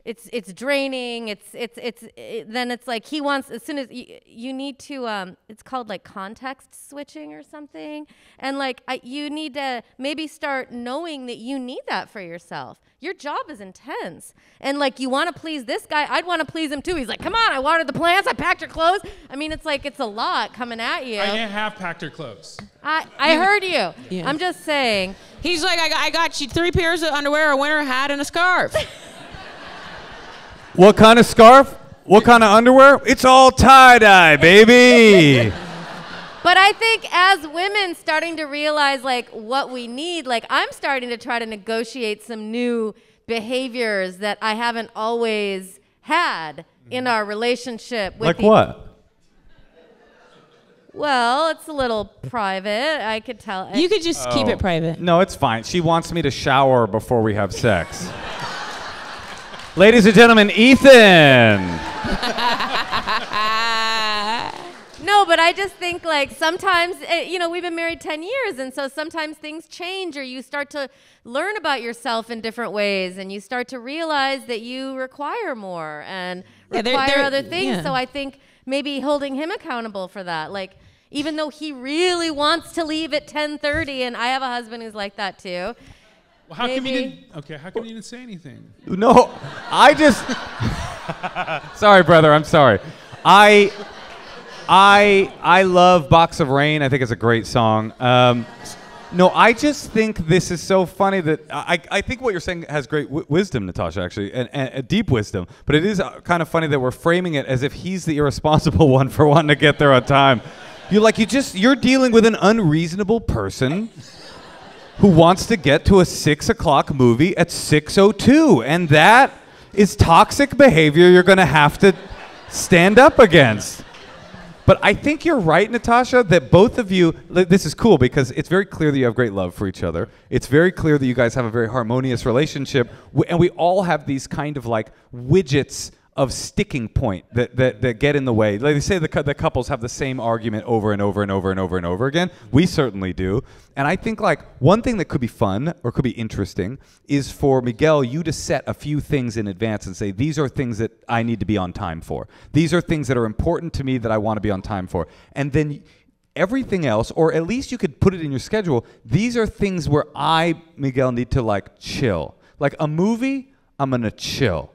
it's draining. Then it's like he wants, as soon as you need to, it's called like context switching or something. And like you need to maybe start knowing that you need that for yourself. Your job is intense. And like you want to please this guy, I'd want to please him too. He's like, come on, I watered the plants, I packed your clothes. I mean, it's like, it's a lot coming at you. I have packed her clothes. I heard you. Yeah. I'm just saying. He's like, I got you 3 pairs of underwear, a winter hat, and a scarf. What kind of scarf? What kind of underwear? It's all tie-dye, baby. But I think as women starting to realize like what we need, like I'm starting to try to negotiate some new behaviors that I haven't always had in our relationship. With Like what? Well, it's a little private. I could tell. You could just keep it private. No, it's fine. She wants me to shower before we have sex. Ladies and gentlemen, Ethan. No, but I just think like sometimes, we've been married 10 years, and so sometimes things change, or you start to learn about yourself in different ways, and you start to realize that you require more and require other things. Yeah. So I think maybe holding him accountable for that, like even though he really wants to leave at 10:30, and I have a husband who's like that too. Well, how come you didn't say anything? No, I just... Sorry, brother. I'm sorry. I love Box of Rain. I think it's a great song. No, I just think this is so funny that I think what you're saying has great wisdom, Natasha, actually, and deep wisdom. But it is kind of funny that we're framing it as if he's the irresponsible one for wanting to get there on time. You're dealing with an unreasonable person who wants to get to a 6 o'clock movie at 6:02, and that is toxic behavior you're going to have to stand up against. But I think you're right, Natasha, that both of you, this is cool because it's very clear that you have great love for each other. It's very clear that you guys have a very harmonious relationship. And we all have these kind of like widgets of sticking point that get in the way. Like they say the couples have the same argument over and over and over and over and over again. We certainly do. And I think like one thing that could be fun or could be interesting is for Miguel, you to set a few things in advance and say, these are things that I need to be on time for. These are things that are important to me that I want to be on time for. And then everything else, or at least you could put it in your schedule, these are things where I, Miguel, need to like chill. Like a movie, I'm going to chill.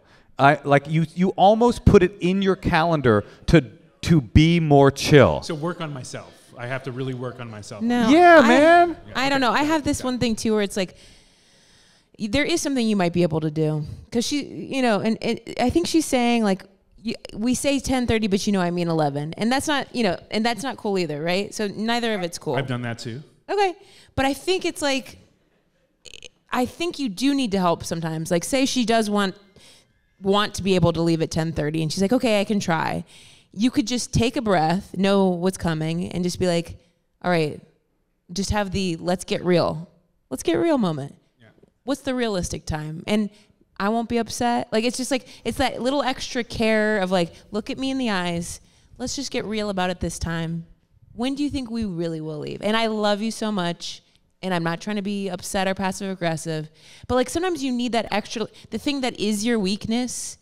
You almost put it in your calendar to be more chill. So work on myself. I have to really work on myself. No. Yeah, man. I don't know. I have this one thing too where it's like, there is something you might be able to do. Because she, you know, and I think she's saying like, we say 10:30, but I mean 11. And that's not, and that's not cool either, right? So neither of it's cool. I've done that too. Okay. But I think it's like, I think you do need to help sometimes. Like say she does want to be able to leave at 10:30 and she's like, okay, I can try. You could just take a breath, know what's coming, and just be like, all right, just have the let's get real moment. Yeah. What's the realistic time? And I won't be upset. Like, it's just like, it's that little extra care of like, look at me in the eyes. Let's just get real about it this time. When do you think we really will leave? And I love you so much. And I'm not trying to be upset or passive aggressive, but like sometimes you need that extra, the thing that is your weakness.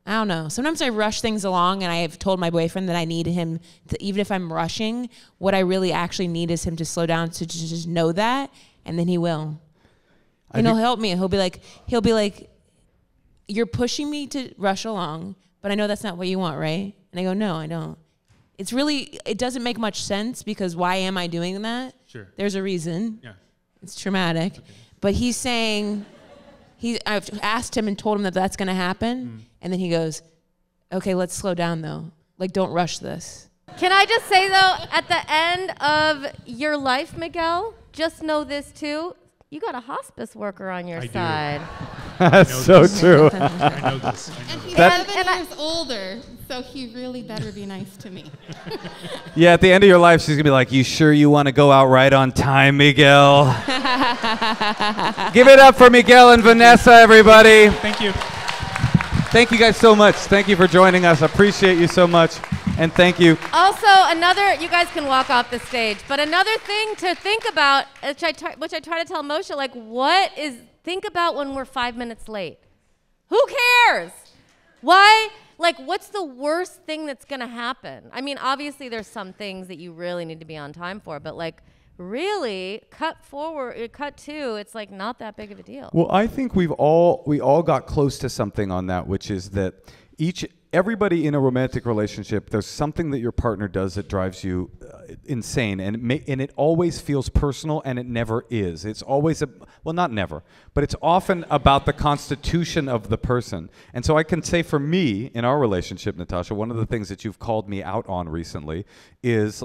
I don't know. Sometimes I rush things along and I have told my boyfriend that I need him to, even if I'm rushing, what I really actually need is him to slow down to just know that. And then he will. And he'll help me. He'll be like, you're pushing me to rush along, but I know that's not what you want, right? And I go, no, I don't. It doesn't make much sense because why am I doing that? Sure. There's a reason. Yeah. It's traumatic. Okay. But he's saying, I've asked him and told him that that's going to happen. And then he goes, okay, let's slow down though. Like, don't rush this. Can I just say though, at the end of your life, Miguel, just know this too. You got a hospice worker on your side. That's so true. I know this. And he's 7 years older, so he really better be nice to me. Yeah, at the end of your life, she's going to be like, you sure you want to go out right on time, Miguel? Give it up for Miguel and Vanessa, everybody. Thank you. Thank you guys so much. Thank you for joining us. Appreciate you so much. And thank you. Also, you guys can walk off the stage, but another thing to think about, which I try to tell Moshe, like, think about when we're 5 minutes late. Who cares? Why? Like, what's the worst thing that's going to happen? I mean, obviously there's some things that you really need to be on time for, but like, really, cut to, it's like not that big of a deal. Well, I think we all got close to something on that, which is that everybody in a romantic relationship, there's something that your partner does that drives you insane, and it always feels personal, and it never is. It's always not never, but it's often about the constitution of the person. And so I can say for me, in our relationship, Natasha, one of the things that you've called me out on recently is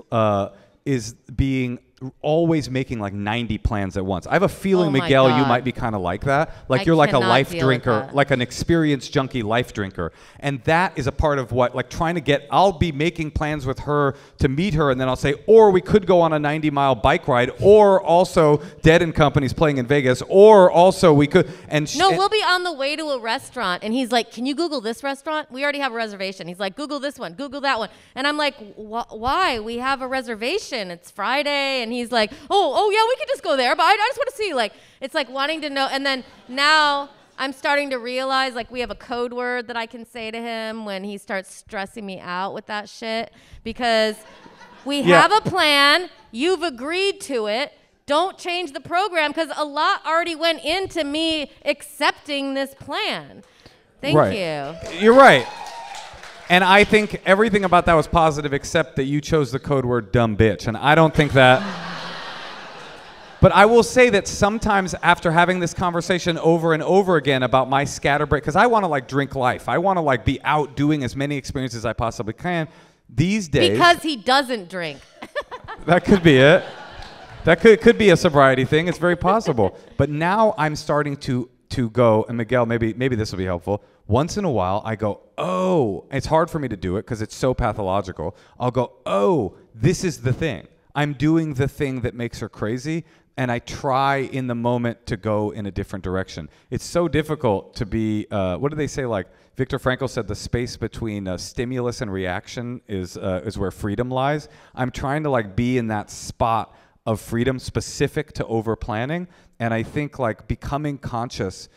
being always making like 90 plans at once. I have a feeling, Miguel, you might be kind of like that. Like you're like a life drinker, like an experienced junkie life drinker. And that is a part of what, like I'll be making plans with her to meet her, and then I'll say, or we could go on a 90-mile bike ride, or also Dead & Company's playing in Vegas, or also we could, we'll be on the way to a restaurant, and he's like, can you Google this restaurant? We already have a reservation. He's like, Google this one, Google that one. And I'm like, why? We have a reservation. It's Friday. And he's like, oh yeah, we could just go there, but I just want to see, like, it's like wanting to know. And then now I'm starting to realize, like, we have a code word that I can say to him when he starts stressing me out with that shit, because we have a plan, you've agreed to it, don't change the program, because a lot already went into me accepting this plan. Thank you. You're right. And I think everything about that was positive except that you chose the code word dumb bitch. And I don't think that... But I will say that sometimes after having this conversation over and over again about my scatterbrain, because I want to like drink life. I want to like be out doing as many experiences as I possibly can. These days... Because he doesn't drink. That could be it. That could be a sobriety thing. It's very possible. But now I'm starting to go, and Miguel, maybe this will be helpful. Once in a while, I go, oh, it's hard for me to do it because it's so pathological. I'll go, oh, this is the thing. I'm doing the thing that makes her crazy, and I try in the moment to go in a different direction. It's so difficult to be, what do they say, like, Viktor Frankl said the space between stimulus and reaction is where freedom lies. I'm trying to like be in that spot of freedom specific to over planning, and I think like becoming conscious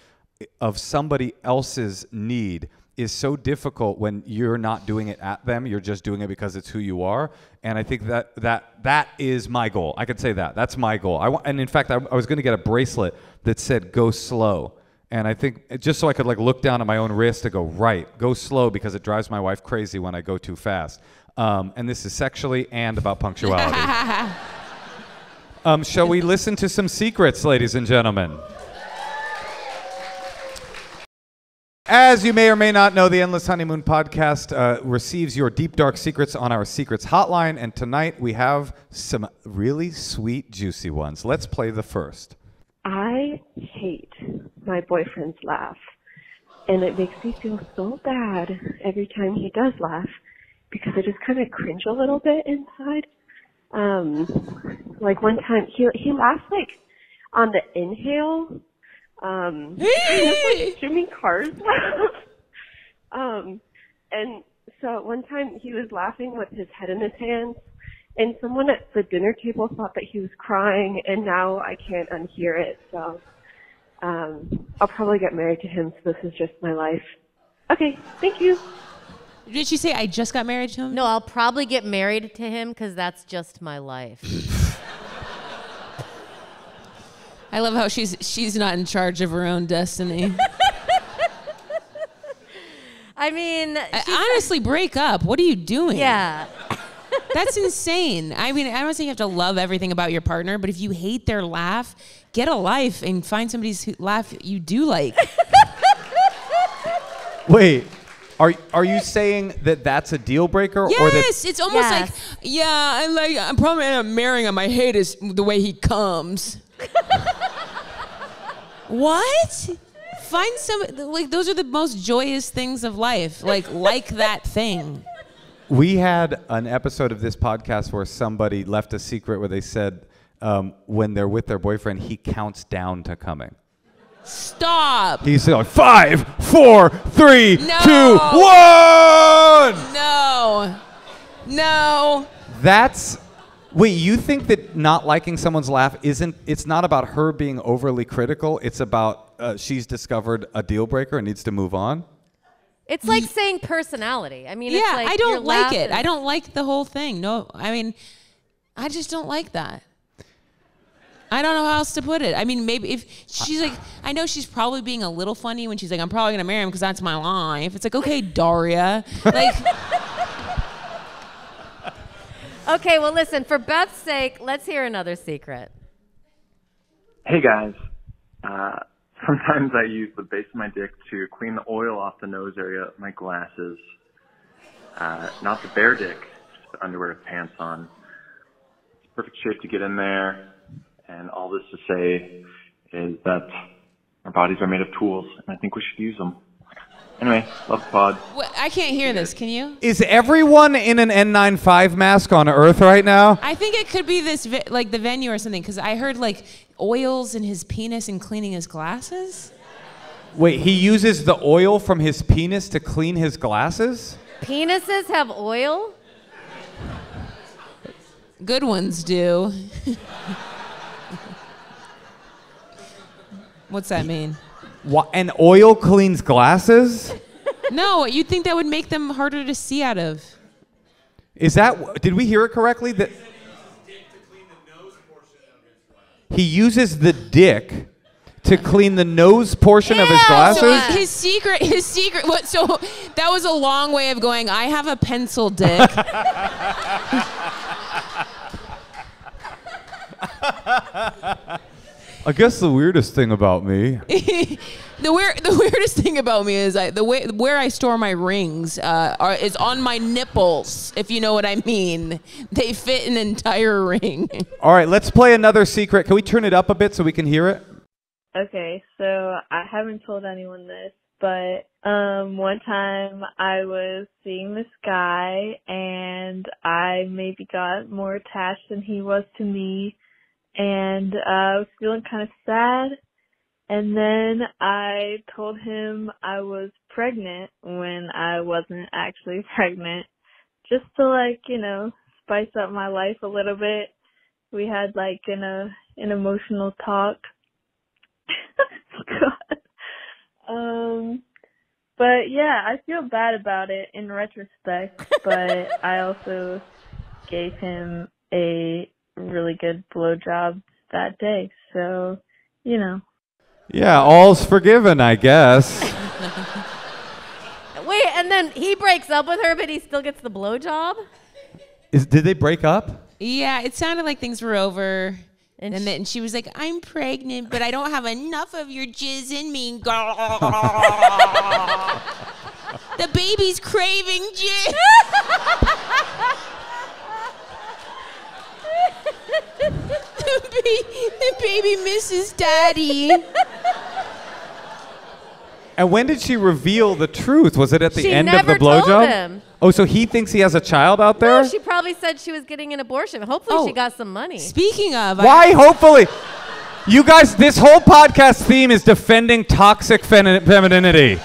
of somebody else's need is so difficult when you're not doing it at them. You're just doing it because it's who you are, and I think that is my goal. I could say that. That's my goal. And in fact, I was going to get a bracelet that said "Go slow." And I think just so I could like look down at my own wrist and go, right, go slow because it drives my wife crazy when I go too fast. And this is sexually and about punctuality. Shall we listen to some secrets, ladies and gentlemen? As you may or may not know, the Endless Honeymoon podcast receives your deep, dark secrets on our secrets hotline. And tonight we have some really sweet, juicy ones. Let's play the first. I hate my boyfriend's laugh, and it makes me feel so bad every time he does laugh because I just kind of cringe a little bit inside. Like one time he laughs like on the inhale, kind of like Jimmy Carr's laugh. And so one time he was laughing with his head in his hands. And someone at the dinner table thought that he was crying, and now I can't unhear it. So I'll probably get married to him, so this is just my life. Okay, thank you. Did she say I just got married to him? No, I'll probably get married to him because that's just my life. I love how she's not in charge of her own destiny. I mean... honestly, break up. What are you doing? Yeah. That's insane. I mean, I don't think you have to love everything about your partner, but if you hate their laugh, get a life and find somebody's laugh you do like. Wait, are you saying that that's a deal breaker? Yes, or that it's almost like, yeah, I'm probably not marrying him. I hate the way he comes. What? Find some, like, those are the most joyous things of life. Like that thing. We had an episode of this podcast where somebody left a secret where they said when they're with their boyfriend, he counts down to coming. Stop. He's like 5, 4, 3, 2, 1. No. Wait, you think that not liking someone's laugh it's not about her being overly critical, it's about she's discovered a deal breaker and needs to move on? It's like saying personality. I mean, yeah, it's like I don't like it. I don't like the whole thing. No, I mean, I just don't like that. I don't know how else to put it. I mean, maybe if she's like, I know she's probably being a little funny when she's like, I'm probably going to marry him because that's my life. It's like, okay, Daria. Like. Okay, well, listen, for Beth's sake, let's hear another secret. Hey, guys. Sometimes I use the base of my dick to clean the oil off the nose area of my glasses. Not the bare dick, just the underwear with pants on. It's perfect shape to get in there. And all this to say is that our bodies are made of tools, and I think we should use them. Anyway, love the pod. Well, I can't hear this. Can you? Is everyone in an N95 mask on Earth right now? I think it could be this, like the venue or something, because I heard like oils in his penis and cleaning his glasses. Wait, he uses the oil from his penis to clean his glasses? Penises have oil? Good ones do. What's that mean? What, and oil cleans glasses? No, you'd think that would make them harder to see out of. Is that, did we hear it correctly? That he uses the dick to clean the nose portion of his glasses? So his secret. What? So that was a long way of going. I have a pencil dick. I guess the weirdest thing about me. The weirdest thing about me is where I store my rings is on my nipples, if you know what I mean. They fit an entire ring. All right, let's play another secret. Can we turn it up a bit so we can hear it? Okay, so I haven't told anyone this, but one time I was seeing this guy and I maybe got more attached than he was to me, and I was feeling kind of sad. And then I told him I was pregnant when I wasn't actually pregnant, just to like, you know, spice up my life a little bit. We had like an emotional talk. God. But yeah, I feel bad about it in retrospect, but I also gave him a really good blowjob that day. So, you know. Yeah, all's forgiven, I guess. Wait, and then he breaks up with her, but he still gets the blowjob? Did they break up? Yeah, it sounded like things were over. And then she was like, I'm pregnant, but I don't have enough of your jizz in me. The baby's craving jizz. The baby misses daddy. And when did she reveal the truth? Was it at the She end of the never told blowjob? him. Oh, so he thinks he has a child out there? No, she probably said she was getting an abortion. Hopefully she got some money. Speaking of... Why hopefully? You guys, this whole podcast theme is defending toxic femininity.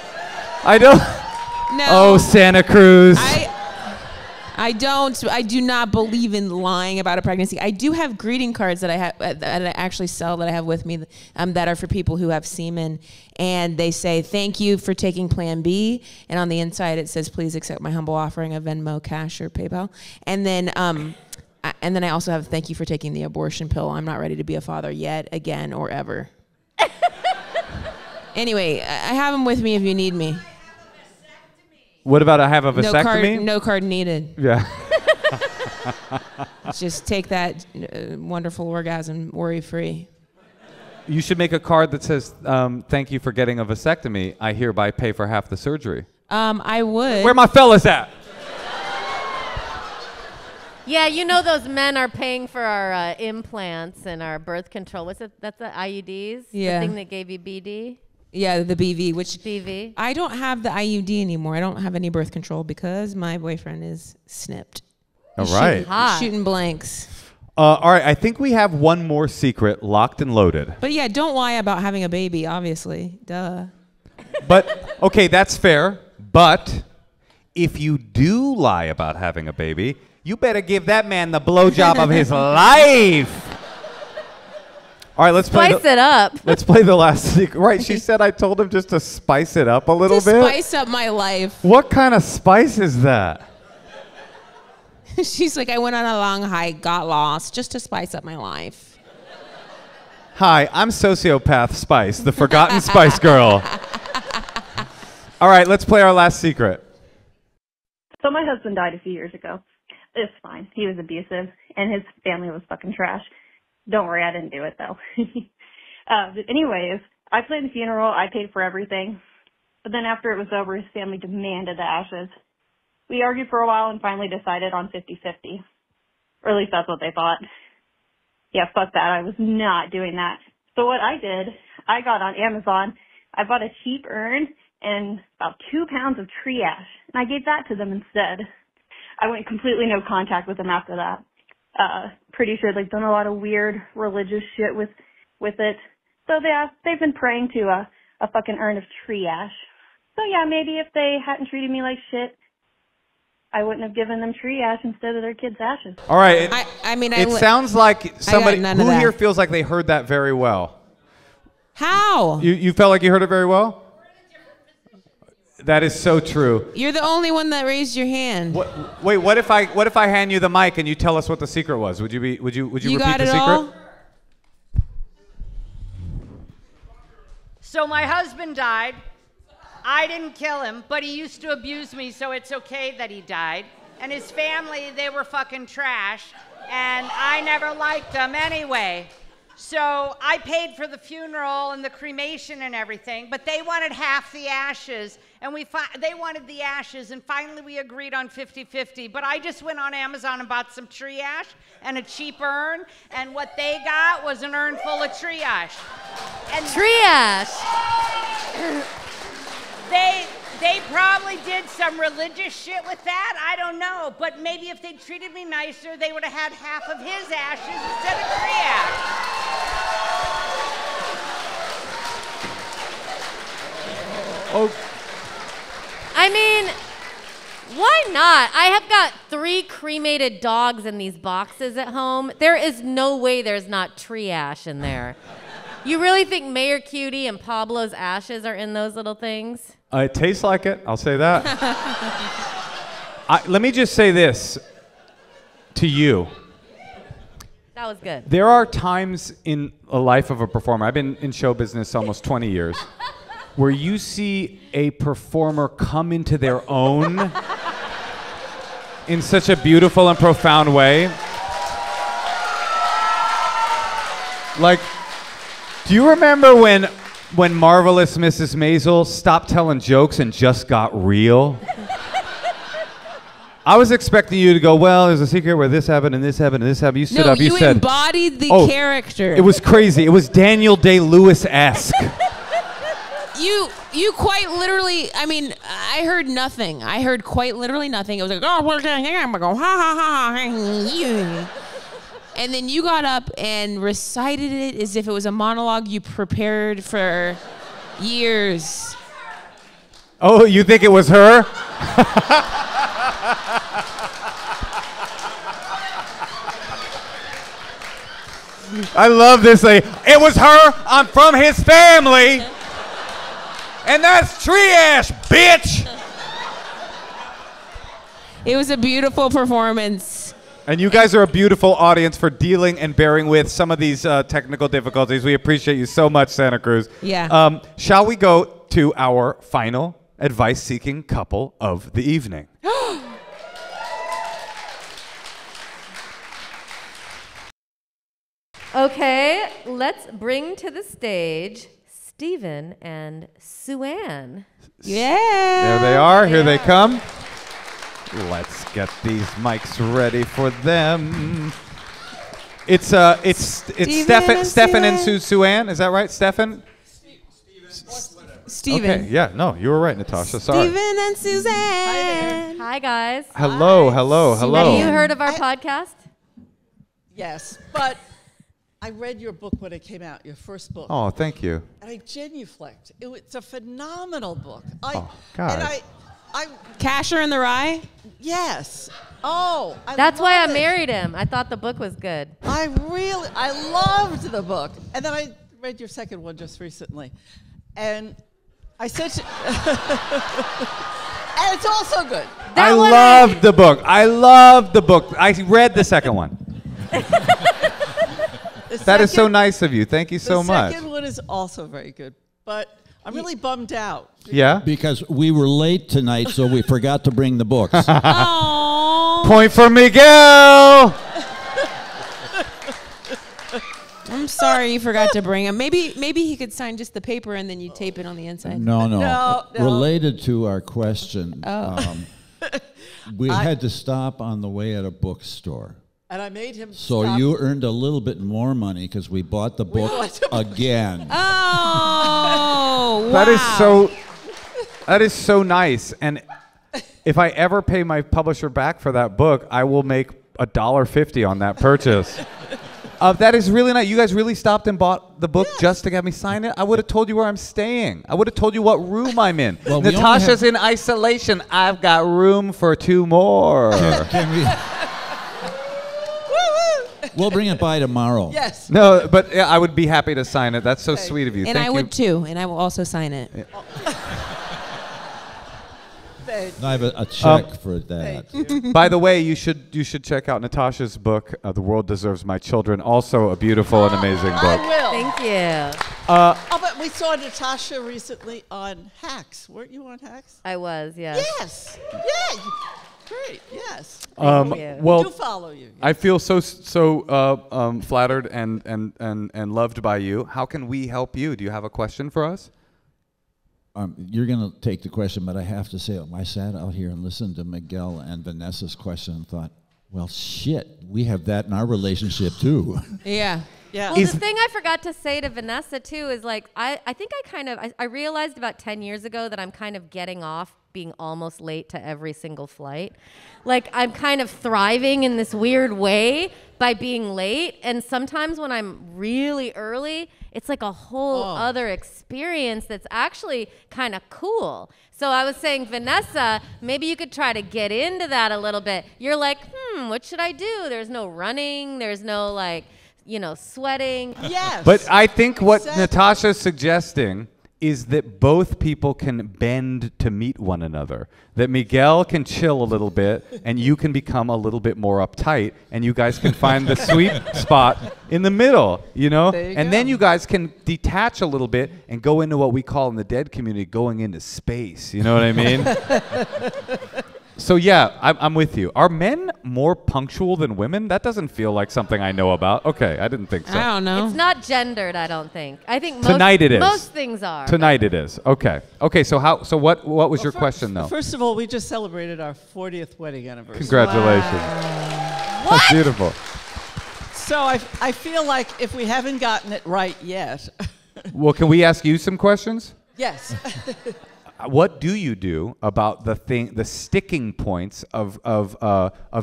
I don't... No. Oh, Santa Cruz. I do not believe in lying about a pregnancy. I do have greeting cards that I have that I actually sell that I have with me that are for people who have semen, and they say thank you for taking Plan B, and on the inside it says please accept my humble offering of Venmo, Cash, or PayPal, and then I also have thank you for taking the abortion pill. I'm not ready to be a father yet, again, or ever. Anyway, I have them with me if you need me. What about I have a vasectomy? No card needed. Yeah. Just take that wonderful orgasm worry-free. You should make a card that says, thank you for getting a vasectomy. I hereby pay for half the surgery. I would. Where my fellas at? Yeah, you know those men are paying for our implants and our birth control. What's it? That's the IUDs? Yeah. The thing that gave you BD? Yeah, the BV, which BV. I don't have the IUD anymore. I don't have any birth control because my boyfriend is snipped. All right. Shooting blanks. All right, I think we have one more secret locked and loaded. But yeah, don't lie about having a baby, obviously. Duh. But, okay, that's fair. But if you do lie about having a baby, you better give that man the blowjob of his life. All right, let's spice it up. Let's play the last secret. Right, she said I told him just to spice it up a little bit. Spice up my life. What kind of spice is that? She's like, I went on a long hike, got lost, just to spice up my life. Hi, I'm Sociopath Spice, the forgotten Spice Girl. All right, let's play our last secret. So my husband died a few years ago. It's fine. He was abusive, and his family was fucking trash. Don't worry, I didn't do it, though. But anyways, I planned the funeral. I paid for everything. But then after it was over, his family demanded the ashes. We argued for a while and finally decided on 50-50. Or at least that's what they thought. Yeah, fuck that. I was not doing that. So what I did, I got on Amazon. I bought a cheap urn and about 2 pounds of tree ash. And I gave that to them instead. I went completely no contact with them after that. Pretty sure they've done a lot of weird religious shit with it. So they've been praying to a fucking urn of tree ash. So yeah, maybe if they hadn't treated me like shit, I wouldn't have given them tree ash instead of their kids' ashes. All right. It sounds like somebody who here feels like they heard that very well. How? You felt like you heard it very well? That is so true. You're the only one that raised your hand. Wait, what if I hand you the mic and you tell us what the secret was? Would you repeat the secret? All? So my husband died. I didn't kill him, but he used to abuse me, so it's okay that he died. And his family, they were fucking trash, and I never liked them anyway. So I paid for the funeral and the cremation and everything, but they wanted half the ashes, and they wanted the ashes, and finally we agreed on 50-50. But I just went on Amazon and bought some tree ash and a cheap urn, and what they got was an urn full of tree ash. And Tree ash. They probably did some religious shit with that. I don't know. But maybe if they treated me nicer, they would have had half of his ashes instead of tree ash. Oh. I mean, why not? I have got 3 cremated dogs in these boxes at home. There is no way there's not tree ash in there. You really think Mayor Cutie and Pablo's ashes are in those little things? It tastes like it. I'll say that. Let me just say this to you. That was good. There are times in the life of a performer, I've been in show business almost 20 years, where you see a performer come into their own in such a beautiful and profound way. Like, do you remember when Marvelous Mrs. Maisel stopped telling jokes and just got real? I was expecting you to go, well, there's a secret where this happened and this happened and this happened. You stood up, you said... No, you embodied the character. It was crazy. It was Daniel Day-Lewis-esque. You quite literally, I mean, I heard nothing. I heard quite literally nothing. It was like, oh, we're going to go, ha, ha, ha. And then you got up and recited it as if it was a monologue you prepared for years. Oh, you think it was her? I love this. It was her. I'm from his family. And that's tree ash, bitch. It was a beautiful performance. And you guys are a beautiful audience for dealing and bearing with some of these technical difficulties. We appreciate you so much, Santa Cruz. Yeah. Shall we go to our final advice-seeking couple of the evening? Okay, let's bring to the stage Stephen and Sue-Ann. Yeah. There they are. Here they come. Let's get these mics ready for them. It's Stefan and Sue-Ann. Is that right, Stefan? Steven. Okay, yeah, no, you were right, Natasha. Sorry. Steven and Suzanne. Hi, guys. Hello, hello, hello. Have you heard of our podcast? Yes, but I read your book when it came out, your first book. Oh, thank you. And I genuflect. It's a phenomenal book. Oh, God. And I Casher in the Rye? Yes. Oh, That's why I married him. I thought the book was good. I loved the book. And then I read your second one just recently. And I said to, and it's also good. I loved the book. I loved the book. I read the second one. That is so nice of you. Thank you so much. The second one is also very good. But I'm really bummed out. Yeah? Because we were late tonight, so we forgot to bring the books. Point for Miguel! I'm sorry you forgot to bring him. Maybe he could sign just the paper and then you tape it on the inside. No. Related to our question, we had to stop on the way at a bookstore. And I made him So stop. you earned a little bit more money because we bought the book again. Oh, wow. That is so nice. And if I ever pay my publisher back for that book, I will make $1.50 on that purchase. That is really nice. You guys really stopped and bought the book just to have me sign it? I would have told you where I'm staying. I would have told you what room I'm in. Well, Natasha's in isolation. I've got room for 2 more. We'll bring it by tomorrow. Yes. No, but yeah, I would be happy to sign it. That's so sweet of you. And Thank I you. would too, and I will also sign it. I have a check for that. By the way, you should check out Natasha's book, The World Deserves My Children. Also a beautiful and amazing book. I will. Thank you. But we saw Natasha recently on Hacks. Weren't you on Hacks? I was, yes. Yes. Yeah. Great. Yes. Well, we do follow you. I feel so flattered and loved by you. How can we help you? Do you have a question for us? You're going to take the question, but I have to say, I sat out here and listened to Miguel and Vanessa's question and thought, well, shit, we have that in our relationship too. Yeah. Yeah. Well, the thing I forgot to say to Vanessa too is like, I think I realized about 10 years ago that I'm kind of getting off being almost late to every single flight. Like I'm kind of thriving in this weird way by being late. And sometimes when I'm really early, it's like a whole other experience that's actually kind of cool. So I was saying, Vanessa, maybe you could try to get into that a little bit. You're like, what should I do? There's no running. There's no like, sweating. Yes. But I think what Natasha's suggesting is that both people can bend to meet one another. That Miguel can chill a little bit, and you can become a little bit more uptight, and you guys can find the sweet spot in the middle, And then you guys can detach a little bit and go into what we call in the dead community going into space. You know what I mean? So yeah, I'm with you. Are men more punctual than women? That doesn't feel like something I know about. Okay, I didn't think so. I don't know. It's not gendered, I don't think. I think Tonight it is. Most things are. Tonight it is. Okay. Okay, so what was your question though? First of all, we just celebrated our 40th wedding anniversary. Congratulations. Wow. That's beautiful. So I feel like if we haven't gotten it right yet. Well, can we ask you some questions? Yes. What do you do about the sticking points of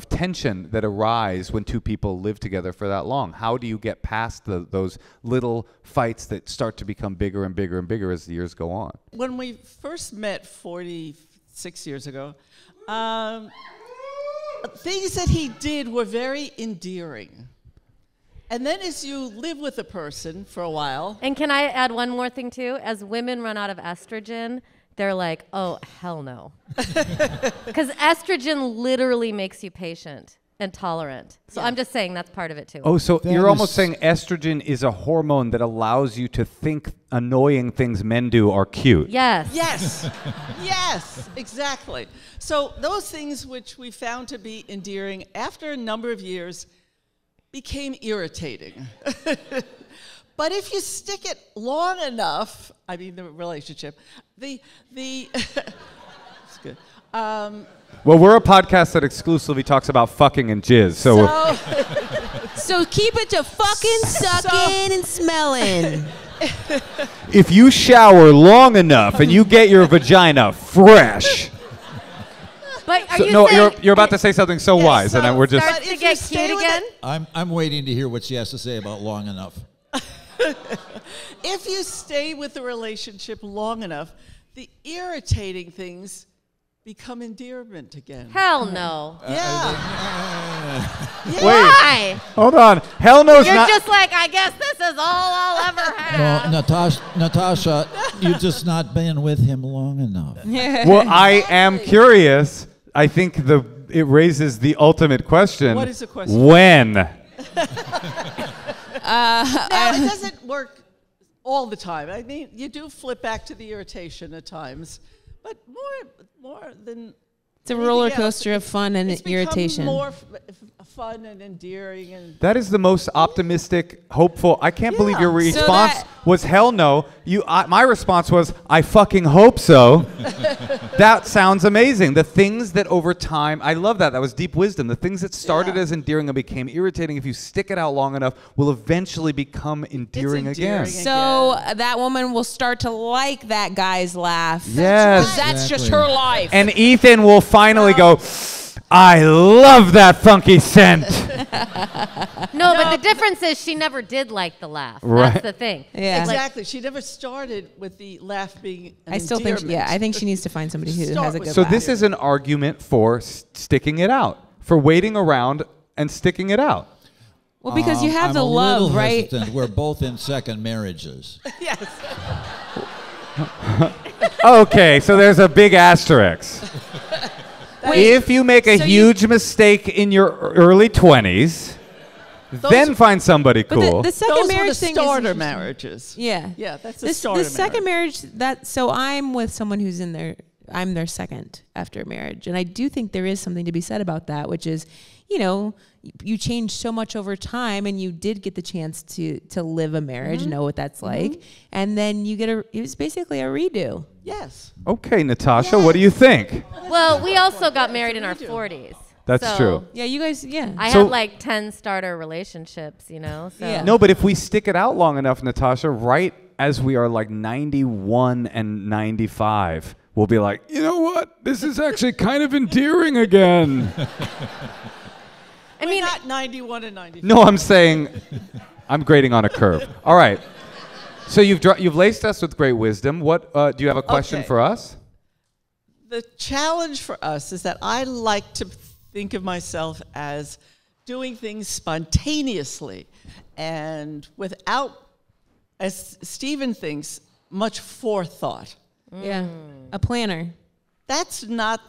tension that arise when two people live together for that long? How do you get past those little fights that start to become bigger and bigger and bigger as the years go on? When we first met 46 years ago, things that he did were very endearing. And then as you live with a person for a while. And can I add one more thing too? As women run out of estrogen, they're like, oh, hell no. Because estrogen literally makes you patient and tolerant. So I'm just saying that's part of it too. Oh, so you're almost saying estrogen is a hormone that allows you to think annoying things men do are cute. Yes. Yes. Yes, exactly. So those things which we found to be endearing after a number of years became irritating. But if you stick it long enough, I mean the relationship, it's good. Well, we're a podcast that exclusively talks about fucking and jizz, So keep it to fucking, sucking, and smelling. if you shower long enough and you get your vagina fresh. But are you no, saying you're about to say something so wise, and we're just. starts to get cute again? I'm waiting to hear what she has to say about long enough. If you stay with the relationship long enough, the irritating things become endearment again. Hell no. Yeah. Wait. Why? Hold on. Hell no's You're not. just like, I guess this is all I'll ever have. No, Natasha, you've just not been with him long enough. Well, I am curious. I think it raises the ultimate question. What is the question? When? Now, it doesn't work all the time. I mean, you do flip back to the irritation at times, but more than It's a roller coaster of fun and it's irritation. More fun and endearing, and That is the most optimistic, hopeful. I can't believe your response was hell no. My response was I fucking hope so. That sounds amazing. The things that over time, I love that. That was deep wisdom. The things that started as endearing and became irritating, if you stick it out long enough, will eventually become endearing again. So that woman will start to like that guy's laugh. Yes. 'Cause that's just her life. And Ethan will finally go, I love that funky scent. No, but the difference is she never did like the laugh. Right. That's the thing. Yeah. Exactly. She never started with the laugh being an I still think, endearment. I think she needs to find somebody who has a good So laugh. this is an argument for sticking it out, for waiting around and sticking it out. Well, because you have I'm the a love, little right? hesitant. We're both in second marriages. Okay, so there's a big asterisk. if you make a huge mistake in your early 20s, then find somebody cool. The second Those marriage were the thing starter is marriages. Yeah. Yeah, that's the starter The second marriage, so I'm with someone who's I'm their second after marriage. And I do think there is something to be said about that, which is, you change so much over time, and you did get the chance to live a marriage, know what that's like. And then you get it was basically a redo. Yes. Okay, Natasha, what do you think? Well, we also got married in our 40s. That's true. Yeah, you guys, I had like 10 starter relationships, So. Yeah. No, but if we stick it out long enough, Natasha, right as we are like 91 and 95, we'll be like, you know what? This is actually kind of endearing again. I mean, not 91 and 95. No, I'm saying I'm grading on a curve. All right. So you've laced us with great wisdom. What do you have a question for us? The challenge for us is that I like to think of myself as doing things spontaneously and without, as Stephen thinks, much forethought. Yeah, a planner. That's not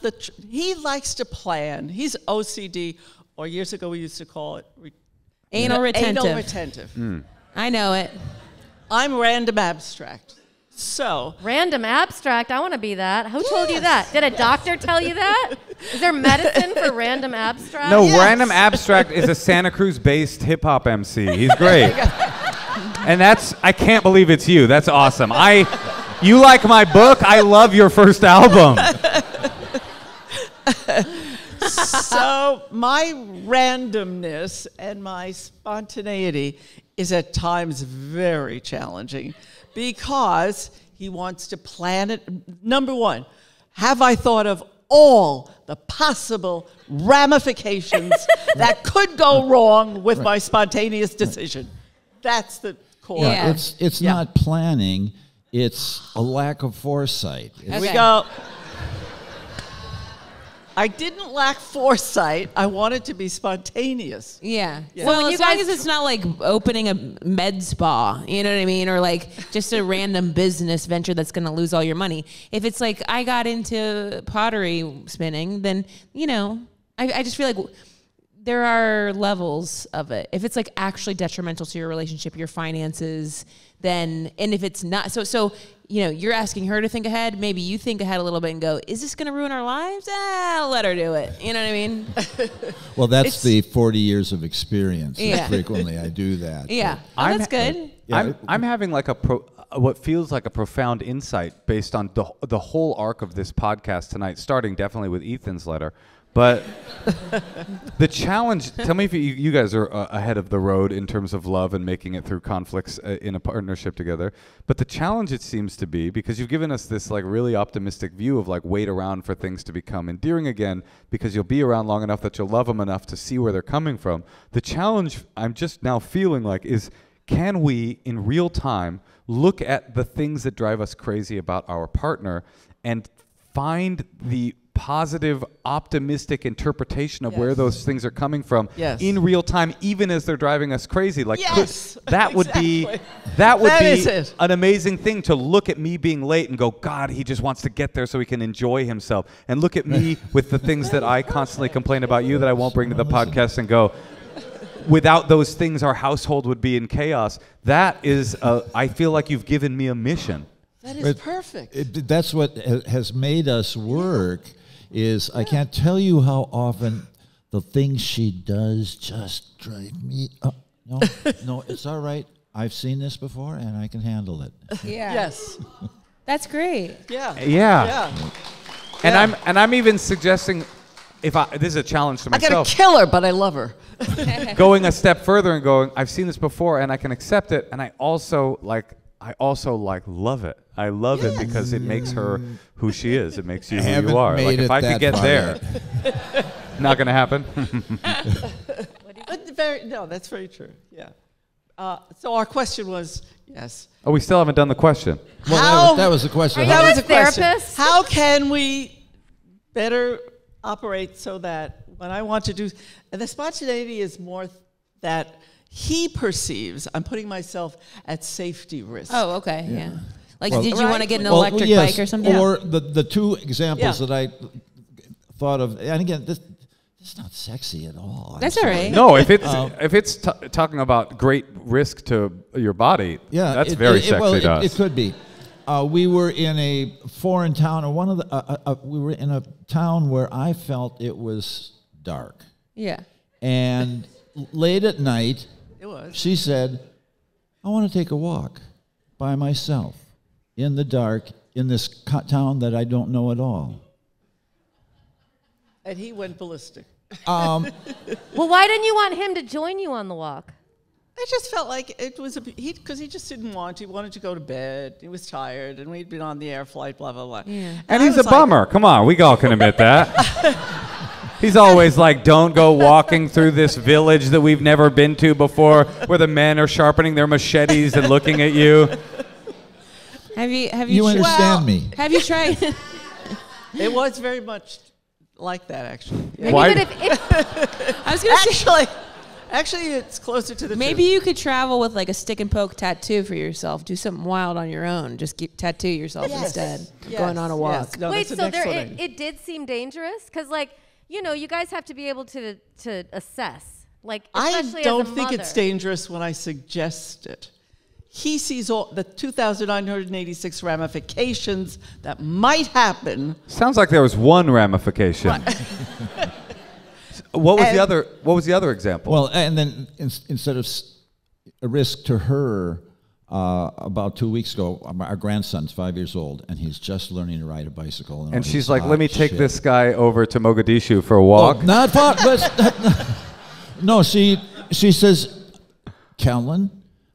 he likes to plan. He's OCD, or years ago we used to call it anal retentive. Anal retentive. I know it. I'm random abstract. So random abstract, I want to be that. Who told you that? Did a doctor tell you that? Is there medicine for random abstract? No, Random Abstract is a Santa Cruz based hip hop MC. He's great. And I can't believe it's you. That's awesome. You like my book? I love your first album. So my randomness and my spontaneity is at times very challenging because he wants to plan it. Number one, have I thought of all the possible ramifications that could go wrong with my spontaneous decision? That's the core. Yeah, it's not planning. It's a lack of foresight. Here we go. I didn't lack foresight. I wanted to be spontaneous. Yeah. Yeah. Well, as long as it's not like opening a med spa, you know what I mean? Or like just a random business venture that's going to lose all your money. If it's like I got into pottery spinning, then, I just feel like there are levels of it. If it's like actually detrimental to your relationship, your finances, then, and if it's not, so you're asking her to think ahead. Maybe you think ahead a little bit and go, is this going to ruin our lives? I'll let her do it. You know what I mean? Well, that's the 40 years of experience. Yeah. Frequently I do that. Yeah. Oh, that's good. I'm having like what feels like a profound insight based on the whole arc of this podcast tonight, starting definitely with Ethan's letter. But the challenge, tell me if you guys are ahead of the road in terms of love and making it through conflicts in a partnership together. But the challenge, it seems to be, because you've given us this like really optimistic view of like wait around for things to become endearing again because you'll be around long enough that you'll love them enough to see where they're coming from. The challenge I'm just now feeling like is, can we in real time look at the things that drive us crazy about our partner and find the positive, optimistic interpretation of where those things are coming from in real time, even as they're driving us crazy. Like that would be an amazing thing, to look at me being late and go, God, he just wants to get there so he can enjoy himself. And look at me with the things that I constantly complain about you that I won't bring to the podcast and go, without those things, our household would be in chaos. That is, I feel like you've given me a mission. That is perfect. That's what has made us work. I can't tell you how often the things she does just drive me up. No, it's all right. I've seen this before and I can handle it. Yeah. Yes. That's great. Yeah. And I'm even suggesting, this is a challenge to myself. I gotta kill her, but I love her. Going a step further and going, I've seen this before and I can accept it, and I also love it. I love it because it makes her who she is. It makes you who you are. Like if I could get there, not gonna happen. No, that's very true. Yeah. So our question was, yes. Oh, we still haven't done the question. Well, that was the question. Are you a therapist? How can we better operate so that when I want to do, and the spontaneity is more that he perceives I'm putting myself at safety risk. Oh, okay, yeah. Like, Well, did you want to get an electric bike or something? Or the two examples that I thought of, and again, this is not sexy at all. That's all right. No, if it's talking about great risk to your body, that's very sexy to us. It could be. We were in a foreign town, or we were in a town where I felt it was dark. Yeah. And late at night, she said, I want to take a walk by myself in the dark in this town that I don't know at all. And he went ballistic. Well, why didn't you want him to join you on the walk? I just felt like it was because he just didn't want to. He wanted to go to bed. He was tired, and we'd been on the air flight, blah, blah, blah. Yeah. And he's a bummer. Come on, we all can admit that. He's always like, don't go walking through this village that we've never been to before, where the men are sharpening their machetes and looking at you. Have you You understand me. Have you tried? It was very much like that, actually. Maybe I was going to say... Actually, it's closer to the Maybe truth. you could travel with like a stick and poke tattoo for yourself. Do something wild on your own. Just tattoo yourself instead of going on a walk. Yes. No, Wait, that's so the next one. it did seem dangerous? Because, like, you know, you guys have to be able to assess. Like, especially I don't as a think mother. it's dangerous when I suggest it. He sees all the 2,986 ramifications that might happen. Sounds like there was one ramification. What was the other example? Well, and then instead of a risk to her, about 2 weeks ago, our grandson's 5 years old, and he's just learning to ride a bicycle. And she's like, let me take this guy over to Mogadishu for a walk. Oh, not far, but no, she says, Callan,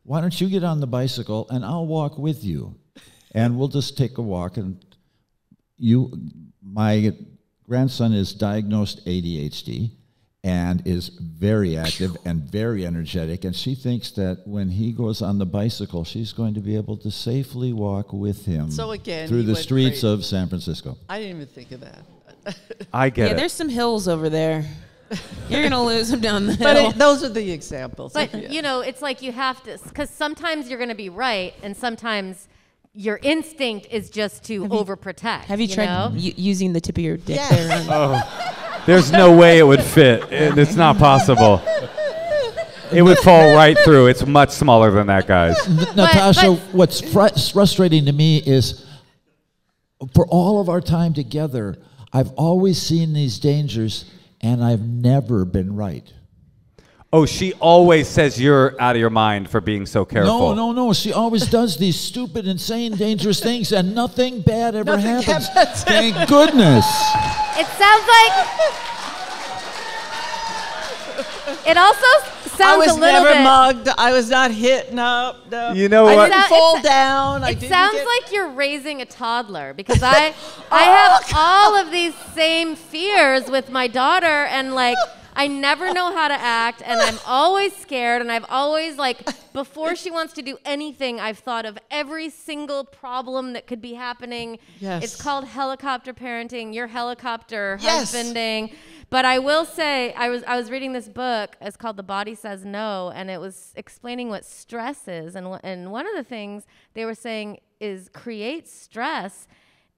why don't you get on the bicycle and I'll walk with you, and we'll just take a walk. And my grandson is diagnosed ADHD and is very active and very energetic, and she thinks that when he goes on the bicycle, she's going to be able to safely walk with him through the streets of San Francisco. I didn't even think of that. I get it. Yeah, there's some hills over there. You're going to lose them down the hill. But those are the examples. But, you know, it's like you have to, because sometimes you're going to be right, and sometimes your instinct is just to overprotect. Have you tried using the tip of your dick there? There's no way it would fit. It's not possible. It would fall right through. It's much smaller than that, guys. Natasha, what's frustrating to me is for all of our time together, I've always seen these dangers, and I've never been right. Oh, she always says you're out of your mind for being so careful. No. She always does these stupid, insane, dangerous things, and nothing bad ever happens. Thank goodness. It sounds like... It also sounds I was a little never bit... mugged. I was not hit. No. You know what? I didn't fall down. It sounds like you're raising a toddler, because I have all of these same fears with my daughter, and like... I never know how to act, and I'm always scared, and I've always, like, before she wants to do anything, I've thought of every single problem that could be happening. Yes. It's called helicopter parenting. You're helicopter husbanding. But I will say, I was reading this book. It's called The Body Says No, and it was explaining what stress is. And one of the things they were saying is create stress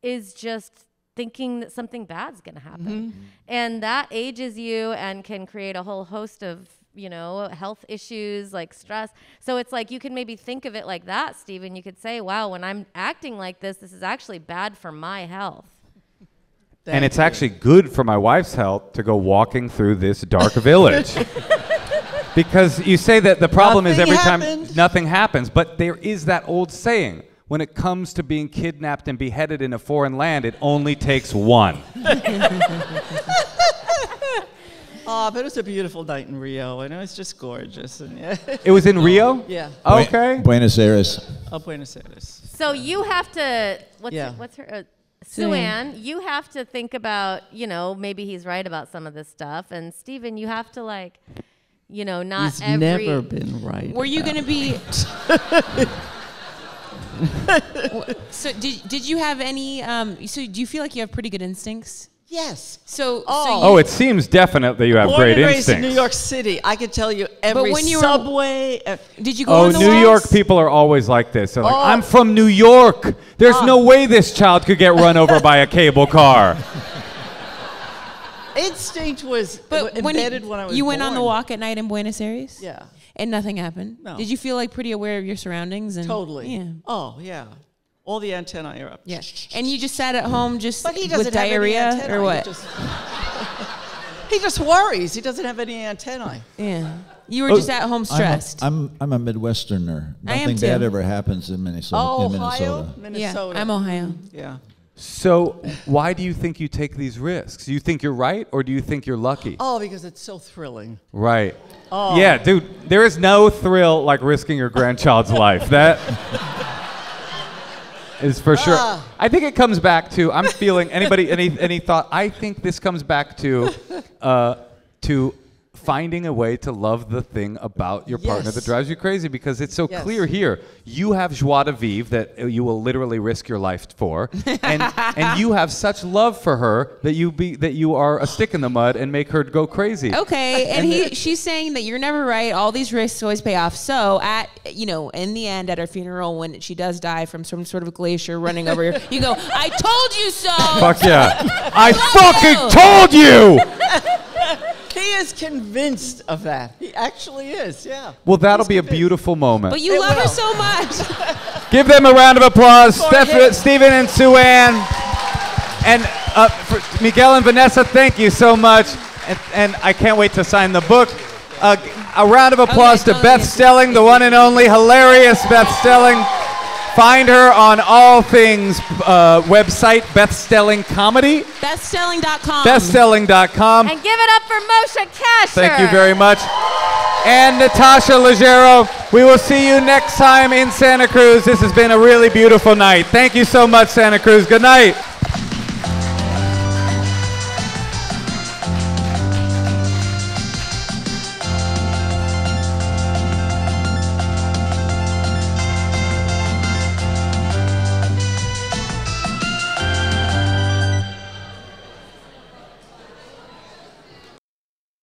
is just thinking that something bad's going to happen. And that ages you and can create a whole host of, you know, health issues like stress. So it's like you can maybe think of it like that, Stephen. You could say, wow, when I'm acting like this is actually bad for my health. And it's actually good for my wife's health to go walking through this dark village. Because you say that the problem is every time nothing happens, but there is that old saying, when it comes to being kidnapped and beheaded in a foreign land, it only takes one. Oh, but it was a beautiful night in Rio, and it was just gorgeous. And It was in Rio? Yeah. Okay. Buenos Aires. Oh, Buenos Aires. So you have to, what's her, Sue-Ann, you have to think about, you know, maybe he's right about some of this stuff. And Stephen, you have to, like, you know, not He's every... never been right. Were you going to be... So did you have any, so do you feel like you have pretty good instincts? Yes. So it seems definite that you have great Born and raised in instincts. New York City, I could tell you every subway. Did you go Oh, on the New walks? York people are always like this. They're like, I'm from New York. There's no way this child could get run over by a cable car. instinct was But embedded when I was you went on the born. walk at night in Buenos Aires? Yeah. And nothing happened? No. Did you feel like pretty aware of your surroundings? And Totally. Yeah. Oh, yeah. All the antennae are up. Yeah. And you just sat at home just But he doesn't with have any diarrhea antennae. or what? He just worries. He doesn't have any antennae. Yeah. You were just at home stressed. I'm a Midwesterner. I am Nothing bad too. ever happens in Minnesota. Oh, in Ohio? Minnesota. Minnesota. Yeah, I'm Ohio. Yeah. So why do you think you take these risks? Do you think you're right, or do you think you're lucky? Oh, because it's so thrilling. Right. Oh. Yeah, dude, there is no thrill like risking your grandchild's life. That is for sure. I think it comes back to, I'm feeling, any thought? I think this comes back to finding a way to love the thing about your partner that drives you crazy, because it's so clear here. You have joie de vivre that you will literally risk your life for, and you have such love for her that you are a stick in the mud and make her go crazy. Okay, and she's saying that you're never right. All these risks always pay off. So in the end, at her funeral, when she does die from some sort of glacier running over her, you go, "I told you so." Fuck yeah! I fucking told you. He is convinced of that. He actually is, yeah. Well, that'll be a beautiful moment. But you love her so much. Give them a round of applause, Stephen and Sue Ann. And for Miguel and Vanessa, thank you so much. And I can't wait to sign the book. A round of applause to Beth Stelling, the one and only hilarious Beth Stelling. Find her on all things website, Beth Stelling Comedy. BethStelling.com. BethStelling.com. And give it up for Moshe Kasher. Thank you very much. And Natasha Leggero. We will see you next time in Santa Cruz. This has been a really beautiful night. Thank you so much, Santa Cruz. Good night.